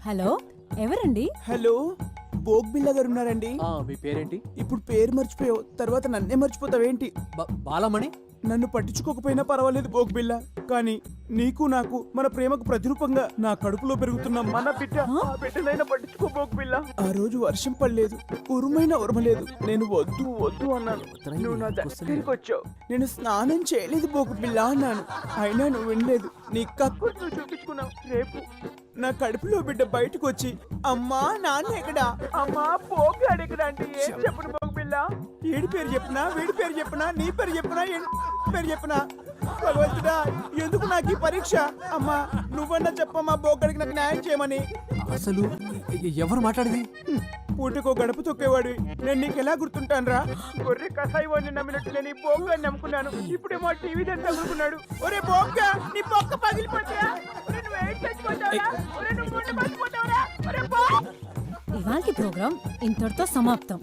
Hello, ఎవరండి? Hello, బోగ్బిల్లా గారు ఉన్నారండి? మీ పేరేంటి? ఇప్పుడు పేరు మర్చిపోయావు, తర్వాత నన్నే మర్చిపోతావేంటి? బాలమణి. నన్ను పట్టించుకోకపోయినా పర్వాలేదు బోగ్బిల్లా, కానీ నీకు నాకు మన ప్రేమకు ప్రతిరూపంగా నా కడుపులో పెరుగుతున్న మన బిడ్డ, ఆ బిడ్డనైనా పట్టించుకో బోగ్బిల్లా. ఆ రోజు వర్షం పడలేదు, ఉరుమైన ఉరమలేదు, నేను వద్దు వద్దు అన్నాను, నువ్వు నా దగ్గరికి వచ్చావు. నేను స్నానం చేయలేదు బోగ్బిల్లా అన్నాను, అయినా నువ్వు వినలేదు. నీ కక్కు నువ్వు చూపించుకున్నావు. రేపు నా కడుపులో బిడ్డ బయటకు వచ్చి అమ్మా నాన్న ఎక్కడా, అమ్మా పోగాడు ఎక్కడ అంటే ఏం చెప్పను బోగ్బిల్లా? ఏడి పేరు చెప్పినా, వీడి పేరు చెప్పినా, నీ పేరు చెప్పినా, పేరు చెప్పినా, భగవంతుడా ఎందుకు నాకు ఈ పరీక్ష? అమ్మా నువ్వన్నా చెప్పమ్మా బోగ్గడికి నాకు న్యాయం చేయమని. అసలు ఎవరు మాట్లాడేది? పూటకో గడప తొక్కేవాడు నేను నీకు ఎలా గుర్తుంటాను రా? గొర్రె కసాయి వాడిని నమ్మినట్టు నేను ఈ బోగ్గాని నమ్ముకున్నాను, ఇప్పుడేమో టీవీ దాన్ని తగులుకున్నాడు. ఒరే బోగ్గా, నీ పొక్క పగిలిపోతా, ఇవాల్టి ప్రోగ్రాం ఇంతటితో సమాప్తం.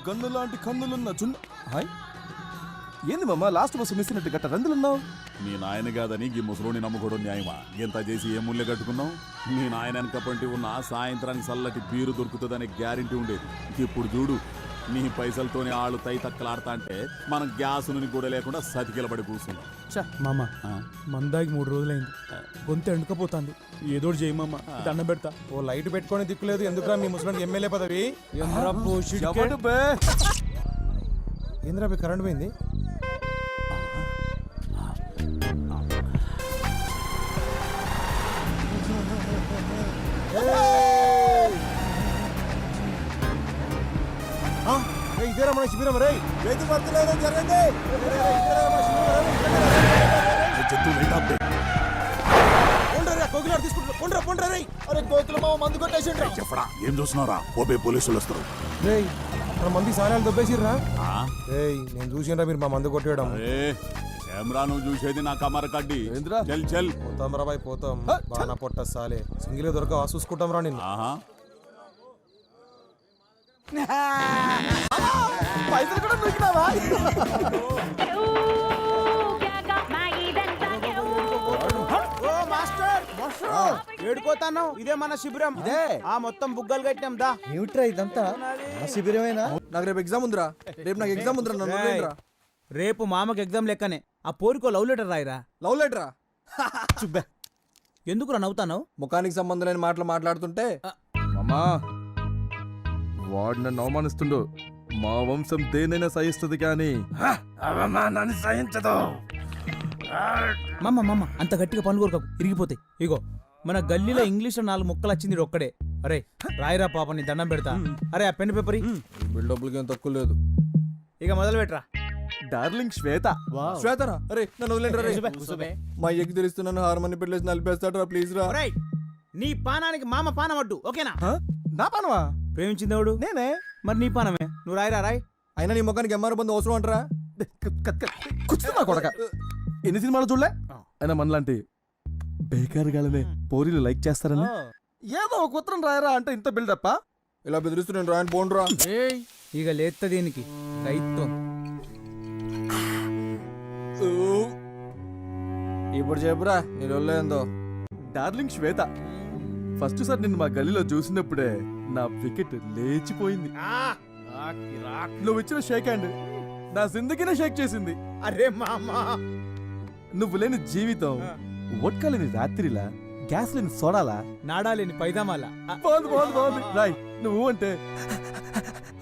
గన్ను లాంటి కన్నులున్న చున్న. హాయ్, ఏంది మామ లాస్ట్ బస్సు మిస్ అయినట్టు గట్ట రందులున్నావు? మీ నాయన కాదని ఈ ముసలోని నమ్ముకోవడం న్యాయమా? ఎంత చేసి ఏ ముళ్ళే కట్టుకున్నావు? మీ నాయన వెనకపంటి ఉన్న సాయంత్రానికి చల్లటి బీరు దొరుకుతుందనే గ్యారెంటీ ఉండేది. ఇప్పుడు చూడు, నీ పైసలతోని ఆళ్ళు తై తక్కలాడతా అంటే మనం గ్యాస్ నుండి కూడా లేకుండా సతికిలబడి కూర్చున్నాం. మామ మందాకి 3 రోజులైంది, గొంతు ఎండుకపోతుంది, ఏదోటి చేయి మామ, దండం పెడతా. ఓ లైట్ పెట్టుకొని దిక్కులేదు, ఎందుకురా మీ ముసలానికి ఎమ్మెల్యే పదవి? ఏంద్రా మీ కరెంట్ పోయింది? ఇదేరా మన శిబిరం రే, రైతు భర్తలేదో జరగండి. చెప్పడా ఏం చూస్తున్నారా? ఓబే పోలీసులు వస్తారు. మంది సారాలు దొబ్బేసిర్రా? నేను చూసినరా మీరు మా మందు కొట్టేయడం? కెమెరా నువ్వు చూసేది నా కమర కడ్డి. చల్ చల్ పోతాం రా బాయ్, పోతాం. బాగా పొట్ట సాలే సింగిల్ దొరక చూసుకుంటాం రా నిన్ను. పైసలు కూడా దొరికినావా? ఏడుకోతాను, ఇదే మన శిబిరం. ఇదే ఆ మొత్తం బుగ్గలు కట్టినాం దా. ఏమిట్రా ఇదంతా? శిబిరమేనా? నాకు రేపు ఎగ్జామ్ ఉందిరా. రేపు మామకి ఎగ్జామ్ లెక్కనే. ఆ పోరికో లవ్ లెటర్ రాయిరా. లవ్ లెటరా? చుబ్బే, ఎందుకురా నవ్వుతాను? ముఖానికి సంబంధం లేని మాటలు మాట్లాడుతుంటే. అమ్మా వాడు నన్ను అవమానిస్తుండు. మా వంశం దేనైనా సహిస్తుంది కానీ అవమానాన్ని సహించదు. మమ్మ అంత గట్టిగా పనులు కోరుకోకు, ఇరిగిపోతాయి. ఇగో మన గల్లీలో ఇంగ్లీష్ లో 4 ముక్కలు వచ్చింది ఒక్కడే. అరే రాయిరా పాప, నీ దండం పెడతా. అరే ఆ పెన్ పేపర్ బిల్డప్లకి ఏం తక్కువ లేదు. ఇక మొదలు పెట్టరా. డార్లింగ్ శ్వేత. శ్వేతరా? అరే నన్ను వదిలేండి. మా ఎగ్గు తెలుస్తున్నాను, హార్మోని పెట్టలేసి నలిపేస్తాడరా ప్లీజ్ రా. నీ పానానికి మామ పానం అడ్డు, ఓకేనా? నా పానమా? ప్రేమించింది ఎవడు? నేనే. మరి నీ పానమే, నువ్వు రాయిరా రాయ్. అయినా నీ ముఖానికి ఎంఆర్ బంధు అవసరం అంటారా? కూర్చున్నా కొడక. ఎన్ని సినిమాలు చూడలే? అయినా మనలాంటి బేకారుగాలనే పోరీలు లైక్ చేస్తారని ఏదో ఒక ఉత్తరం రాయరా అంటే ఇంత బిల్డప్. ఇలా బెదిరిస్తున్నాను, రాయని పోండ్రా. ఇక లేత్త దీనికి రైతం. ఇప్పుడు చెప్పురా నీ ఏందో. డార్లింగ్ శ్వేత, ఫస్ట్ సార్ నిన్ను మా గల్లీలో చూసినప్పుడే నా వికెట్ లేచిపోయింది. నువ్వు ఇచ్చిన షేక్ హ్యాండ్ నా జిందగీనే షేక్ చేసింది. అరే మామా, నువ్వు లేని జీవితం, వడ్కా లేని రాత్రిలా, గ్యాస్ లేని సోడాలా, నాడా లేని పైదామాల. బాగుంది రాయ్. నువ్వు అంటే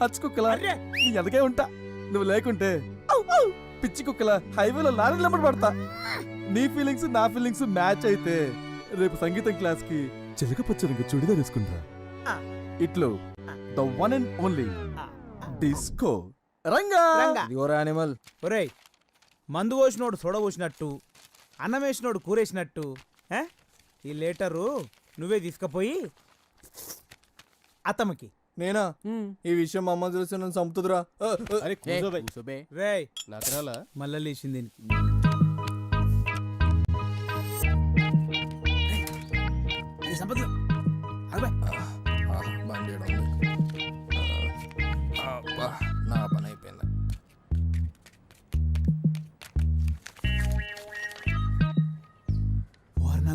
హచ్చుకుక్కలా నీ ఎదగే ఉంటా. నువ్వు లేకుంటే పిచ్చి కుక్కలా హైవేలో లారీ లెంబడి పడతా. నీ ఫీలింగ్స్ నా ఫీలింగ్స్ మ్యాచ్ అయితే రేపు సంగీతం క్లాస్ కి చిలకపచ్చ రంగు చుడిదార్ వేసుకుంటా. ఇట్లు the one and only disco Ranga. Animal. ఒరేయ్, మందు పోసినోడు సొడ పోసినట్టు, అన్నం వేసినోడు కూరేసినట్టు ఈ లెటరు నువ్వే తీసుకుపోయి అతమకి. నేనా? ఈ విషయం మా అమ్మ తెలిసి నన్ను చంపుతుందిరా. రేయ్ మళ్ళా లేచింది.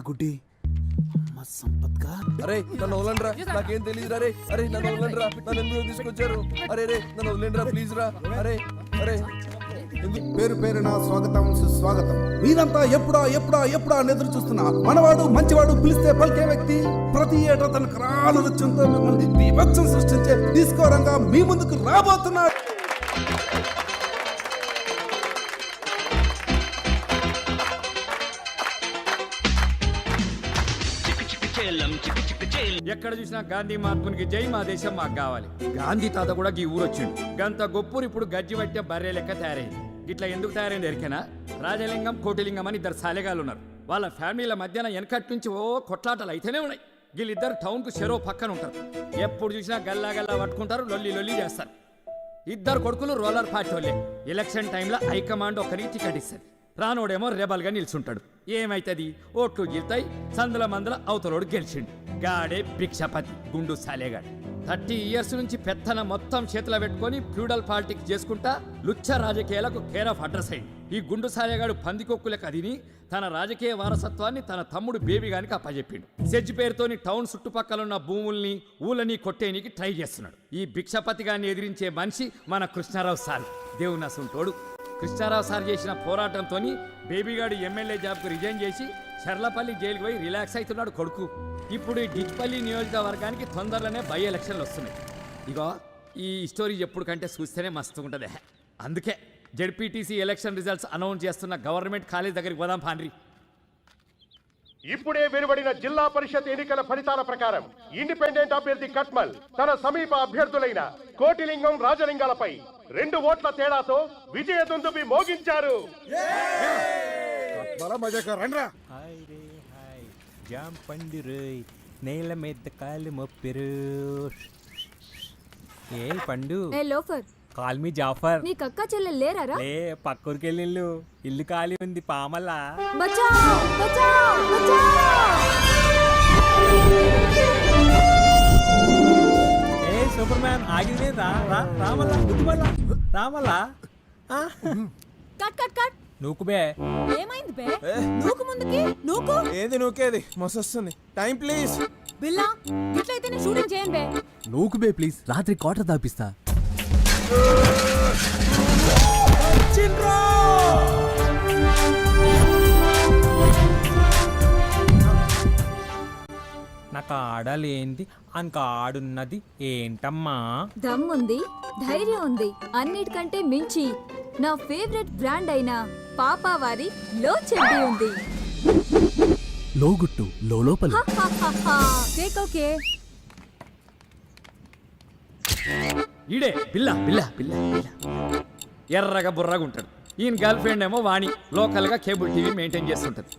గుడ్డి అమ్మ సంపత్గా అరే నన్ను వదలండి రా, నాకేం తెలియదు రే. అరే నన్ను వదలండి రా, నన్ను ఎందుకు తీసుకొచ్చారు? అరే రే నన్ను వదలండి రా ప్లీజ్ రా. అరే అరే పేరు పేరున స్వాగతం సుస్వాగతం. మీరంతా ఎప్పుడా ఎప్పుడా ఎప్పుడా అని ఎదురు చూస్తున్నా మనవాడు మంచివాడు పిలిస్తే పలికే వ్యక్తి ప్రతి ఏటా తన కరాల నృత్యంతో మిమ్మల్ని బీభత్సం సృష్టించే తీసుకోరంగా మీ ముందుకు రాబోతున్నాడు. ఎక్కడ చూసినా గాంధీ మహాత్మునికి జై, మా దేశం మాకు కావాలి. గాంధీ తాత కూడా ఈ ఊరు వచ్చిండు. గంత గొప్పూరు ఇప్పుడు గజ్జి పట్టే బర్రె లెక్క తయారైంది. ఇట్లా ఎందుకు తయారైంది ఎరికేనా? రాజలింగం కోటిలింగం అని ఇద్దరు సాలెగాలు ఉన్నారు. వాళ్ళ ఫ్యామిలీల మధ్యన వెనకటి నుంచి కొట్లాటలు అయితేనే ఉన్నాయి. వీళ్ళిద్దరు టౌన్ కు చెరో పక్కన ఉంటారు. ఎప్పుడు చూసినా గల్లా గల్లా పట్టుకుంటారు, లొల్లి లొల్లి చేస్తారు. ఇద్దరు కొడుకులు రోలర్ పార్టీ వాళ్ళే. ఎలక్షన్ టైంలో హైకమాండ్ ఒకరికి టికెట్ ఇస్తారు. రానోడేమో రెబల్గా నిల్చుంటాడు. ఏమైతుంది? ఓట్లు గిల్తాయి, సందుల మందుల అవతలోడు గెలిచిండు. గాడే భిక్షపతి గుండు సాలేగాడు. 30 years నుంచి పెత్తన మొత్తం చేతిలో పెట్టుకొని ఫ్యూడల్ పాలిటిక్స్ చేసుకుంటా లుచ్చ రాజకీయాలకు కేర్ ఆఫ్ అడ్రస్ అయింది. ఈ గుండు సాలేగాడు పందికొక్కులకు అదిని తన రాజకీయ వారసత్వాన్ని తన తమ్ముడు బేబీ గానికి అప్పచెప్పిండు. సెజ్ పేరుతోని టౌన్ చుట్టుపక్కల ఉన్న భూముల్ని ఊళ్ళని కొట్టేనికి ట్రై చేస్తున్నాడు. ఈ భిక్షపతి గారిని ఎదిరించే మనిషి మన కృష్ణారావు సార్. దేవుని అసంటోడు. కృష్ణారావు సార్ చేసిన పోరాటంతో బేబీగాడు ఎమ్మెల్యే జాబ్కు రిజైన్ చేసి చర్లపల్లి జైలుకు పోయి రిలాక్స్ అవుతున్నాడు కొడుకు. ఇప్పుడు ఈ డిచ్పల్లి నియోజకవర్గానికి తొందరలోనే బై ఎలక్షన్లు వస్తున్నాయి. ఇగో ఈ స్టోరీ ఎప్పుడు కంటే చూస్తేనే మస్తు ఉంటుంది. అందుకే జెడ్పీటీసీ ఎలక్షన్ రిజల్ట్స్ అనౌన్స్ చేస్తున్న గవర్నమెంట్ కాలేజ్ దగ్గరికి పోదాం పాండ్రి. ఇప్పుడే వెలువడిన జిల్లా పరిషత్ ఎన్నికల ఫలితాల ప్రకారం ఇండిపెండెంట్ అభ్యర్థి కట్మల్ తన సమీప అభ్యర్థులైన కోటిలింగం, రాజలింగాలపై 2 ఓట్ల తేడాతో విజయ దుందుబి మోగించారు. జాం పండురు నేల మీద కాలు మొప్పిరు. ఏ పండు లోఫర్ కాల్ మీ జాఫర్. నీకు అక్క చెల్లెలు లేరారా? లే పక్కూరికి వెళ్ళిళ్ళు, ఇల్లు ఖాళీ ఉంది పామల్లా. బచావ్ బచావ్ బచావ్. ఏ సూపర్ మ్యాన్ ఆగింది రా రా రామల్లా గుద్దుమల్లా రామల్లా. Cut cut cut. నూకు బే. ఏమైంది బే? నూకు ముందుకి నూకు. ఏది నూకేది మొసొస్తుంది. Time please. బిల్లా ఇట్లయితేనే షూటింగ్ చేయండి బే. నూకు బే ప్లీజ్, రాత్రి క్వార్టర్ దాపిస్తా. నాకు ఆడలేంది అంక ఆడున్నది ఏంటమ్మా? దమ్ముంది, ధైర్యం ఉంది, అన్నిటికంటే మించి నా ఫేవరెట్ బ్రాండ్ అయిన పాపావారి లో చెడ్డీ ఉంది. లోగుట్టు లోపల. Take okay. ఈడే బిల్ల బిల్ల బిల్ల బిల్ల. ఎర్రగా బుర్రగా ఉంటాడు. ఈయన గర్ల్ ఫ్రెండ్ ఏమో వాణి లోకల్గా కేబుల్ టీవీ మెయింటైన్ చేస్తుంటుంది.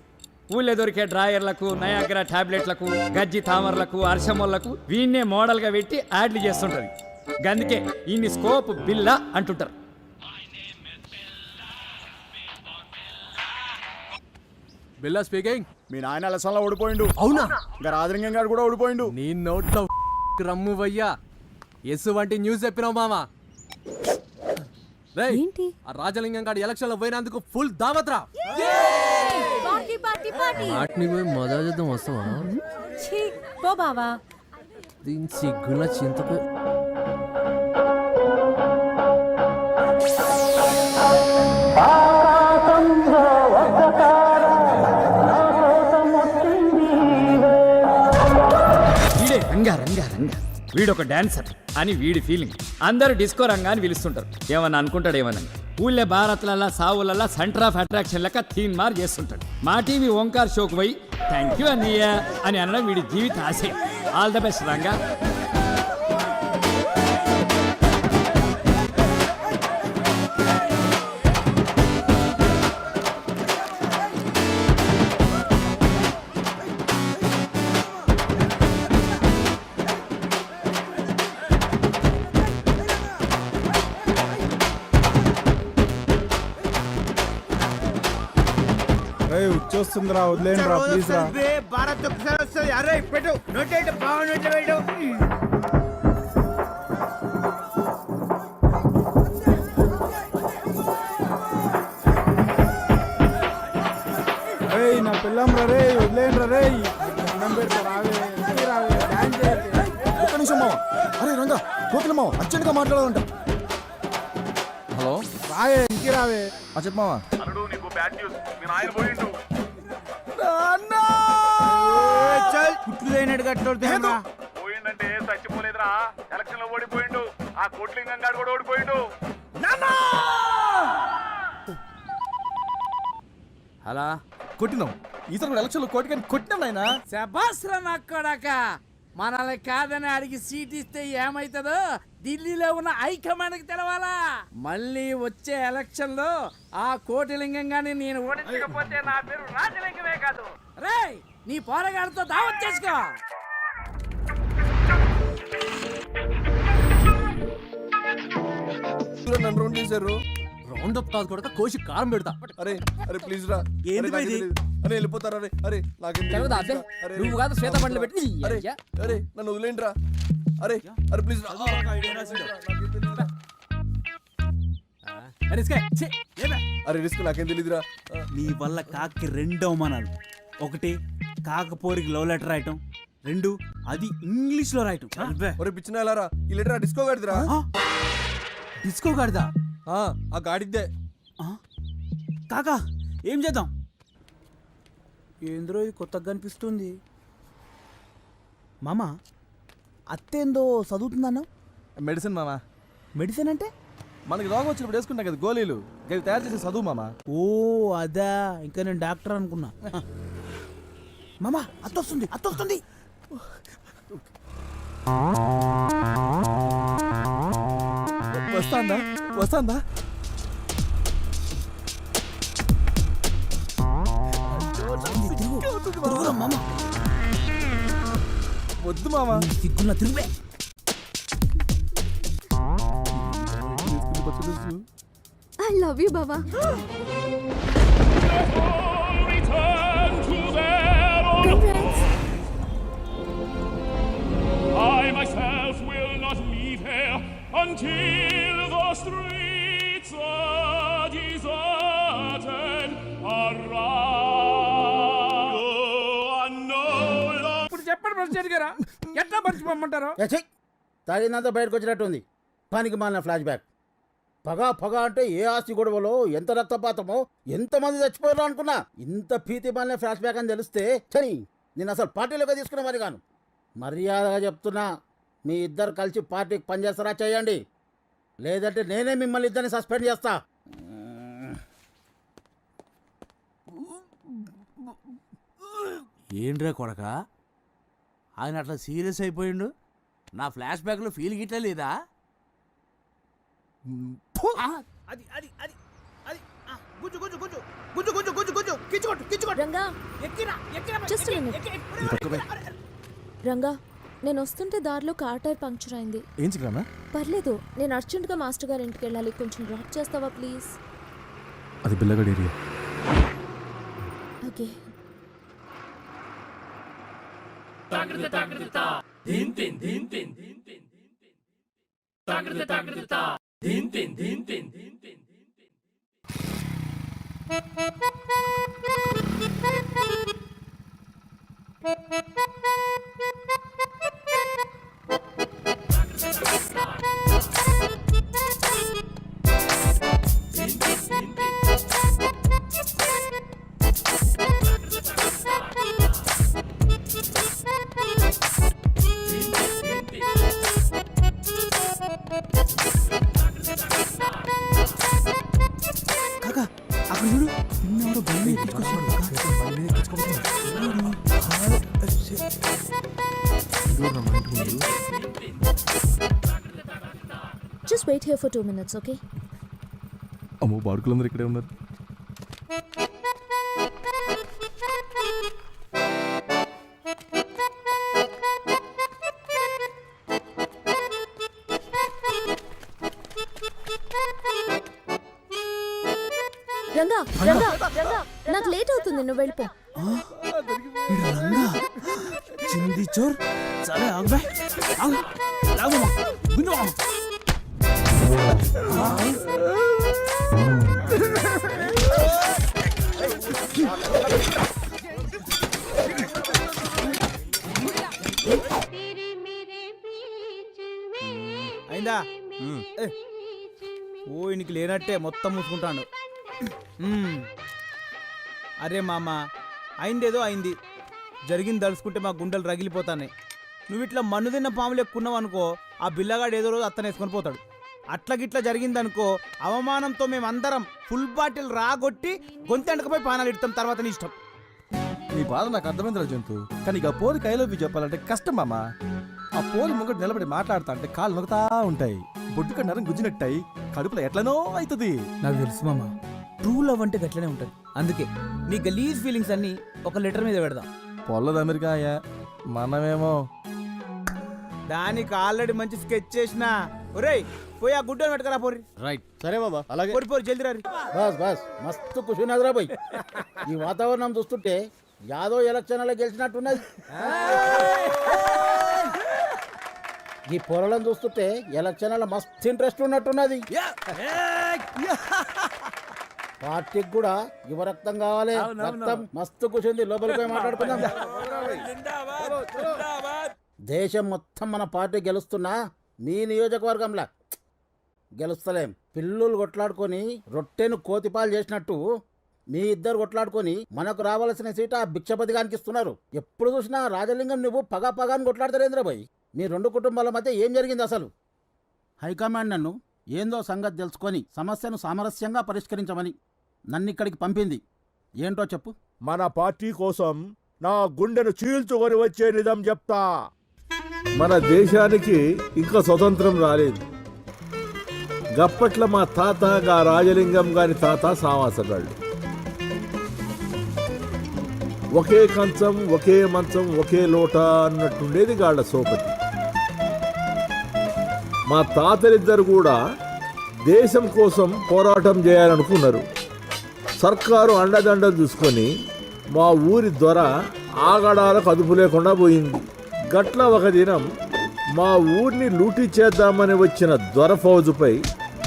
ఊళ్ళో దొరికే డ్రాయర్లకు, నయాగ్రా టాబ్లెట్లకు, గజ్జి తామర్లకు, అర్షమోళ్లకు వీన్నే మోడల్గా పెట్టి యాడ్లు చేస్తుంటుంది. గందుకే ఈయన్ని స్కోప్ బిల్ల అంటుంటారు. బిల్లా స్పీకింగ్. మీ నాయన అలసంలో ఓడిపోయిండు. అవునా? ఇంకా రాజలింగం గారు కూడా ఓడిపోయిండు. నీ నోట్లో రమ్ము వయ్యా. ఎస్ వంటి న్యూస్ చెప్పినావు మామా. రేయ్, ఏంటి? ఆ రాజలింగం గారు ఎలక్షన్ లో పోయినందుకు ఫుల్ దావత్రా. Party party party. వాటిని పోయి మజా చేద్దాం వస్తావా? ఛీ పో బావా. దీని సిగ్గున చింతకు. వీడే రంగా రంగా రంగా, వీడొక డాన్సర్ అని వీడి ఫీలింగ్. అందరూ డిస్కో రంగా అని పిలుస్తుంటారు. ఏమన్నా అనుకుంటాడు ఏమన్నా. ఊళ్ళే భారత్లల్లా సావులల్లా సెంటర్ ఆఫ్ అట్రాక్షన్ లెక్క తీన్ మార్ చేస్తుంటాడు. మా టీవీ ఓంకార్ షోకు పోయి థ్యాంక్ యూ అన్నయ్య అని అనడం వీడి జీవిత ఆశయం. All the best Ranga. వచ్చేస్తుందిరా, వదిలేండి రా ప్లీజ్ రా. భారత్ ఒకసారి వస్తుంది. అరే పెట్టు నోట్ బాగున్నట్లు పెట్టు. నా పిల్లం రే వదిలేయండి రే దండం పెడతా రావే రావే డాన్స్ చేయకే. ఒక్క నిమిషం మావా. అరే రంగా కోకిల మావా అర్జెంట్ గా మాట్లాడాలంట. హలో రావే ఇంకి రావే. చెప్పు మావా. కుట్లు అయినట్టు కట్టోడుతున్నా పోయిందంటే చచ్చిపోలేదురా, ఎలక్షన్ లో ఓడిపోయిండు. ఆ కోట్లింగం గారు కూడా ఓడిపోయిండు. అలా కొట్టినాం ఈసారి కూడా ఎలక్షన్ లో కోటి కొట్టినాం నాయనా. శబాస్రా నక్కడాక మనల్ని కాదని అడిగి సీట్ ఇస్తే ఏమైతుందో ఢిల్లీలో ఉన్న హైకమాండ్కి తెలవాలా. మళ్ళీ వచ్చే ఎలక్షన్ లో ఆ కోటిలింగం గాని నేను ఓడించకపోతే నా పేరు రాజలింగమే కాదు. రేయ్ నీ పోరగాడితో దావత్ చేసుకో. నన్ను రౌండ్ చేశారు. రౌండ్ అప్ కాదు కూడా కోసి కారం పెడతా. అరే అరే ప్లీజ్ రా. ఏంది అరే, ఇది? అరే వెళ్ళిపోతారా. అరే అరే నాకేం తెలవదా తెలియదు. అబ్బే? అరే, నువ్వు కాదు శ్వేత బండ్లు పెట్టి నీ అరే అయ్యా. అరే నన్ను వదిలేండి రా. అరే అరే ప్లీజ్ రా. అరే రిస్క్ నాకేం తెలియదురా. నీ వల్ల కాకి 2 అవమానాలు. 1 కాకపోరికి లవ్ లెటర్ రాయటం, 2 అది ఇంగ్లీష్ లో రాయటం. ఒరే పిచ్చిన వెళ్ళారా ఈ లెటర్ డిస్కో గాడిదిరా. డిస్కో గాడిదా? ఆ గాడిద్దే. కాకా ఏం చేద్దాం? ఏంద్రో ఇది కొత్తగా కనిపిస్తుంది. మామ అత్తేందో చదువుతుందన్నా? మెడిసిన్ మామా. మెడిసిన్ అంటే? మనకి రోగం వచ్చినప్పుడు వేసుకుంటాం కదా గోళీలు, అవి తయారు చేసే చదువు మామా. ఓ అదా, ఇంకా నేను డాక్టర్ అనుకున్నా. మామ అత్తొస్తుంది అత్తొస్తుంది. వస్తాందా వస్తాందా? మామ వద్దు మామా. సిగ్గున్న తిరుగే. ఐ లవ్ యూ బావా. I myself will not leave here until the streets are deserted. ఇప్పుడు చెప్పండి ప్రెసిడెంట్ గారా, ఎట్లా మర్చిపోమంటారు? తాగిందంతా బయటకు వచ్చినట్టుంది. పనికి మాలిన ఫ్లాష్ బ్యాక్. పగ అంటే ఏ ఆస్తి గొడవలో ఎంత రక్తపాతమో ఎంతమంది చచ్చిపోయారో అనుకున్నా. ఇంత భీతి మాలిన ఫ్లాష్ బ్యాక్ అని తెలిస్తే చని నేను అసలు పార్టీలోకి తీసుకున్న మరి కాను. మర్యాదగా చెప్తున్నా, మీ ఇద్దరు కలిసి పార్టీకి పనిచేస్తారా చేయండి, లేదంటే నేనే మిమ్మల్ని ఇద్దరిని సస్పెండ్ చేస్తా. ఏంట్రా కొడక, ఆయన అట్లా సీరియస్ అయిపోయిండు? నా ఫ్లాష్ బ్యాక్ లో ఫీల్ గిట్లా లేదా? అది అది అది అది గుజ్జు గుజ్జు గుజ్జు గుజ్జు గుజ్జు గుజ్జు గుజ్జు కిచ్చుకోట్టు కిచ్చుకోట్టు. Ranga ఎక్కిరా ఎక్కిరా. Just a minute. Ranga నేను వస్తుంటే దారిలో కార్ టైర్ పంక్చర్ అయింది. ఏం చిక్రానా? పర్లేదు, నేను అర్జెంటుగా మాస్టర్ గారి ఇంటికి వెళ్ళాలి. కొంచెం డ్రాప్ చేస్తావా ప్లీజ్? అది బిల్లగడ్ ఏరియా. ఓకే. కాకా అక్కడ చూడు, నిన్నెవరో బండి ఎక్కించుకొస్తున్నాడు. Just wait here for 2 minutes, okay? అమ్మో బాడుకులందరూ ఇక్కడే ఉన్నారు. రంగా రంగా రంగా, నాకు లేట్ అవుతుంది, నువ్వు వెళ్ళిపో. చింది చోర్. సరే ఆగు ఆగు లాగు గుంజు. అయిందా ఏ. ఓ ఇనికి లేనట్టే మొత్తం మూసుకుంటాడు. అరే మామ, అయిందేదో అయింది. జరిగింది తలుసుకుంటే మా గుండెలు రగిలిపోతాయి. నువ్వు ఇట్లా మన్ను తిన్న పాములు ఎక్కున్నావు అనుకో, ఆ బిల్లగాడు ఏదో రోజు అత్తనే వేసుకొని పోతాడు. అట్లా గిట్లా జరిగిందనుకో, అవమానంతో మేమందరం ఫుల్ బాటిల్ రాగొట్టి గొంతెండకపోయి పానాలు ఇడతాం. తర్వాత నీ ఇష్టం. నీ బాధ నాకు అర్థమైందిరా జంతు, కానీ ఇక పోలికి ఐ లవ్ యూ చెప్పాలంటే కష్టం మామ. ఆ పోలి ముంగడు నిలబడి మాట్లాడుతా అంటే కాళ్ళు నొక్కుతా ఉంటాయి, బొడ్డు కన్నారం గుజ్జినట్టాయి, కడుపులో ఎట్లనో అవుతుంది. నాకు తెలుసు మామ, ట్రూ లవ్ అంటే గట్లనే ఉంటుంది. అందుకే నీ గలీజ్ ఫీలింగ్స్ అన్ని ఒక లెటర్ మీద పెడదాం. పొల్లది అమెరికా అయ్యా, మనమేమో దానికి ఆల్రెడీ మంచి స్కెచ్ చేసిన. ఒరేయ్ పోయి ఆ గుడ్డలు పెట్టుకరా పోరి. రైట్. సరే బాబా అలాగే. పోరి పోరి జల్దీ రారి. బస్ బస్ మస్తు ఖుషినదిరా పోయి. ఈ వాతావరణం చూస్తుంటే యాదో ఎలక్షన్లో గెలిచినట్టున్నది. ఈ పొరలను చూస్తుంటే ఎలక్షన్లో మస్తు ఇంట్రెస్ట్ ఉన్నట్టున్నది. పార్టీకి కూడా యువ రక్తం కావాలి. రక్తం మస్తు కూర్చుంది, లోపలికి పోయి మాట్లాడుకుందాం. దేశం మొత్తం మన పార్టీ గెలుస్తున్నా మీ నియోజకవర్గంలా గెలుస్తలేం. పిల్లులు కొట్లాడుకొని రొట్టెను కోతిపాలు చేసినట్టు మీ ఇద్దరు కొట్లాడుకొని మనకు రావాల్సిన సీట ఆ భిక్షపతిగానికి ఇస్తున్నారు. ఎప్పుడు చూసినా రాజలింగం నువ్వు పగా పగాని కొట్లాడతారేంద్రబాయ్. మీ రెండు కుటుంబాల మధ్య ఏం జరిగింది అసలు? హైకమాండ్ నన్ను ఏందో సంగతి తెలుసుకొని సమస్యను సామరస్యంగా పరిష్కరించమని నన్నిక్కడికి పంపింది. ఏంటో చెప్పు. మన పార్టీ కోసం నా గుండెను చీల్చుకొని వచ్చే నిజం చెప్తా. మన దేశానికి ఇంకా స్వతంత్రం రాలేదు. గప్పట్ల మా తాత గా రాజలింగం గారి తాత సావాసగాళ్ళు. ఒకే కంచం, ఒకే మంచం, ఒకే లోట అన్నట్టుండేది గాళ్ళ సోపతి. మా తాతలిద్దరు కూడా దేశం కోసం పోరాటం చేయాలనుకున్నారు. సర్కారు అండదండలు చూసుకొని మా ఊరి దొర ఆగడాలకు అదుపు లేకుండా పోయింది. గట్ల ఒక దినం మా ఊరిని లూటీ చేద్దామని వచ్చిన దొర ఫౌజుపై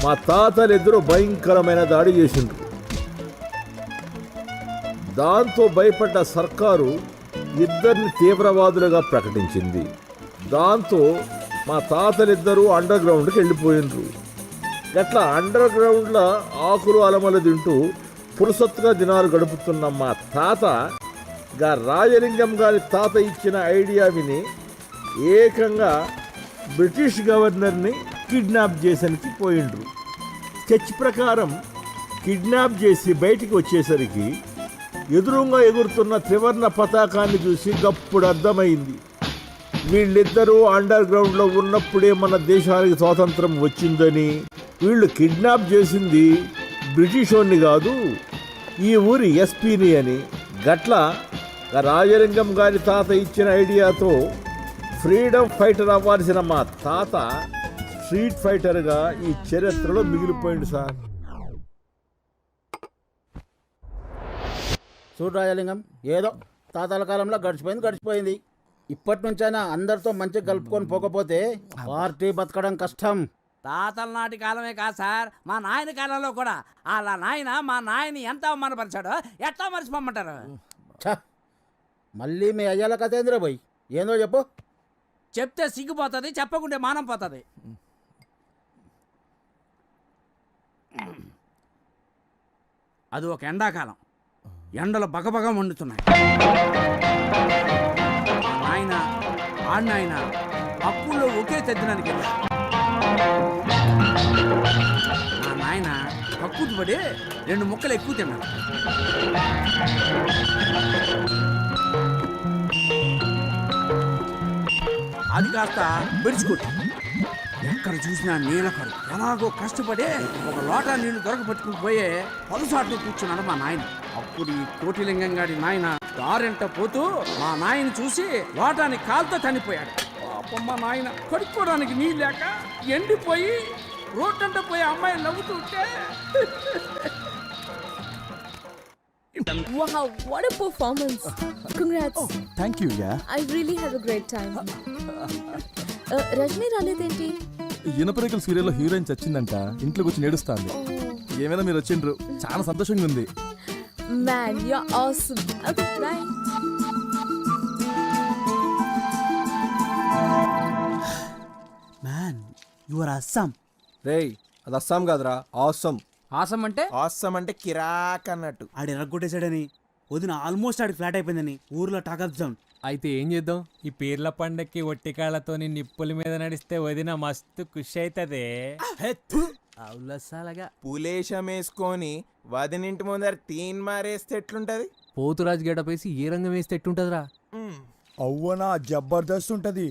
మా తాతలిద్దరూ భయంకరమైన దాడి చేసిండ్రు. దాంతో భయపడ్డ సర్కారు ఇద్దరిని తీవ్రవాదులుగా ప్రకటించింది. దాంతో మా తాతలిద్దరూ అండర్ గ్రౌండ్కి వెళ్ళిపోయిండ్రు. గట్లా అండర్ గ్రౌండ్లో ఆకులు అలమలు తింటూ పురుసత్తుగా దినాలు గడుపుతున్న మా తాత గా రాజలింగం గారి తాత ఇచ్చిన ఐడియా విని ఏకంగా బ్రిటిష్ గవర్నర్ని కిడ్నాప్ చేసరికి పోయిండ్రు. స్కెచ్ ప్రకారం కిడ్నాప్ చేసి బయటికి వచ్చేసరికి ఎదురుగా ఎగురుతున్న త్రివర్ణ పతాకాన్ని చూసి గప్పుడు అర్థమైంది, వీళ్ళిద్దరూ అండర్ గ్రౌండ్లో ఉన్నప్పుడే మన దేశానికి స్వాతంత్రం వచ్చిందని. వీళ్ళు కిడ్నాప్ చేసింది బ్రిటిష్ వాడిని కాదు, ఈ ఊరి ఎస్పీని అని. గట్ల రాజలింగం గారి తాత ఇచ్చిన ఐడియాతో ఫ్రీడమ్ ఫైటర్ అవ్వాల్సిన మా తాత స్ట్రీట్ ఫైటర్గా ఈ చరిత్రలో మిగిలిపోయింది సార్. చూడు రాజలింగం, ఏదో తాతల కాలంలో గడిచిపోయింది. ఇప్పటి నుంచైనా అందరితో మంచిగా కలుపుకొని పోకపోతే పార్టీ బతకడం కష్టం. తాతల నాటి కాలమే కాదు సార్, మా నాయన కాలంలో కూడా అలా నాయన మా నాయని ఎంత అవమానపరిచాడో ఎట్లా మర్చిపోమంటారు? ఛ, మళ్ళీ మీ అయ్యాల కథేంద్ర పోయి ఏందో చెప్పు. చెప్తే సిగ్గుపోతుంది, చెప్పకుంటే మానం పోతుంది. అది ఒక ఎండాకాలం, ఎండలు బగబగ మండుతున్నాయి. ఆయన ఆడినాయన అప్పుల్లో ఒకే తెద్దడానికి వెళ్ళారు. మా నాయన కక్కుతు పడి 2 ముక్కలు ఎక్కువ తిన్నాడు. అది కాస్త విడిచికొట్టు. ఎక్కడ చూసినా నీళ్ళ కరు. ఎలాగో కష్టపడి ఒక లోటా నీళ్లు దొరకబట్టుకుని పోయే పలుసాట్లు కూర్చున్నాడు మా నాయన. అప్పుడు ఈ కోటిలింగం గారి నాయన దారింట పోతూ మా నాయన చూసి లోటాన్ని కాలుతో చనిపోయాడు. పాపం మా నాయన కడుక్కోవడానికి నీళ్ళు లేక ఎండిపోయి రోడ్డంట పోయి అమ్మాయి నవ్వుతుంటే. Wow, what a performance. Congrats. Thank you. Yeah, I really had a great time. Rajani రాలేదేంటి? ఇనపరేకల సీరియల్లో హీరోయిన్ చచ్చిందంట, ఇంట్లో కూర్చొని ఏడుస్తాంది. ఏమైనా మీరు వచ్చిండ్రు, చాలా సంతోషంగా ఉంది. Man, you're awesome. Okay, bye. Man, your Assam. రేయ్ అది అస్సాం కాదురా ఆసం. ఆసం అంటే ఆసం అంటే కిరాక్ అన్నట్టు. ఆడు ఎర్రగొట్టేశాడని వదిన ఆల్మోస్ట్ ఆడికి ఫ్లాట్ అయిపోయిందని ఊర్లో టాక్ ఆఫ్ సౌండ్. అయితే ఏం చేద్దాం? ఈ పీర్ల పండక్కి ఒట్టికాళ్ళతోని నిప్పుల మీద నడిస్తే వదిన మస్తు ఖుషి అవుతుంది. అవులసాలగా పులేశం వేసుకొని వదినింటి ముందర తీన్ మారేస్తే ఎట్లుంటది? పోతురాజు గడపేసి ఏ రంగం వేస్తే ఎట్టుంటదిరా? అవ్వనా జబర్దస్త్ ఉంటది.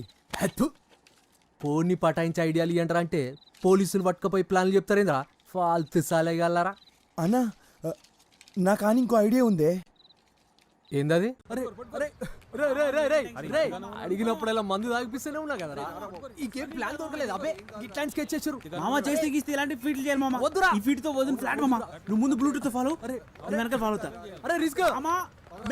పోన్ని పటాయించే ఐడియాలు ఇయ్యంటారా అంటే పోలీసులు పట్టుకపోయి ప్లాన్లు చెప్తారేంద్రా? ఫాల్తు సాలేగలరా. అన్నా నా కానీ ఇంకో ఐడియా ఉందే. ఏందది? అడిగినప్పుడల్లా మందు తాగిపిస్తూనే ఉన్నా కదరా. ఇంకేం ప్లాన్ దొరకలేదు. అబ్బే ఇట్లాంటి స్కెచ్ చేసారు మామ. చేస్తే గీస్తే ఇలాంటి ఫీట్లు చేయాలి మామ. వద్దురా, ఈ ఫీట్ తో వదిన ఫ్లాట్ మామ. నువ్వు ముందు బ్లూటూత్ ఫాలో, వెనక ఫాలో అవుతా. అరే రిస్క్ మామ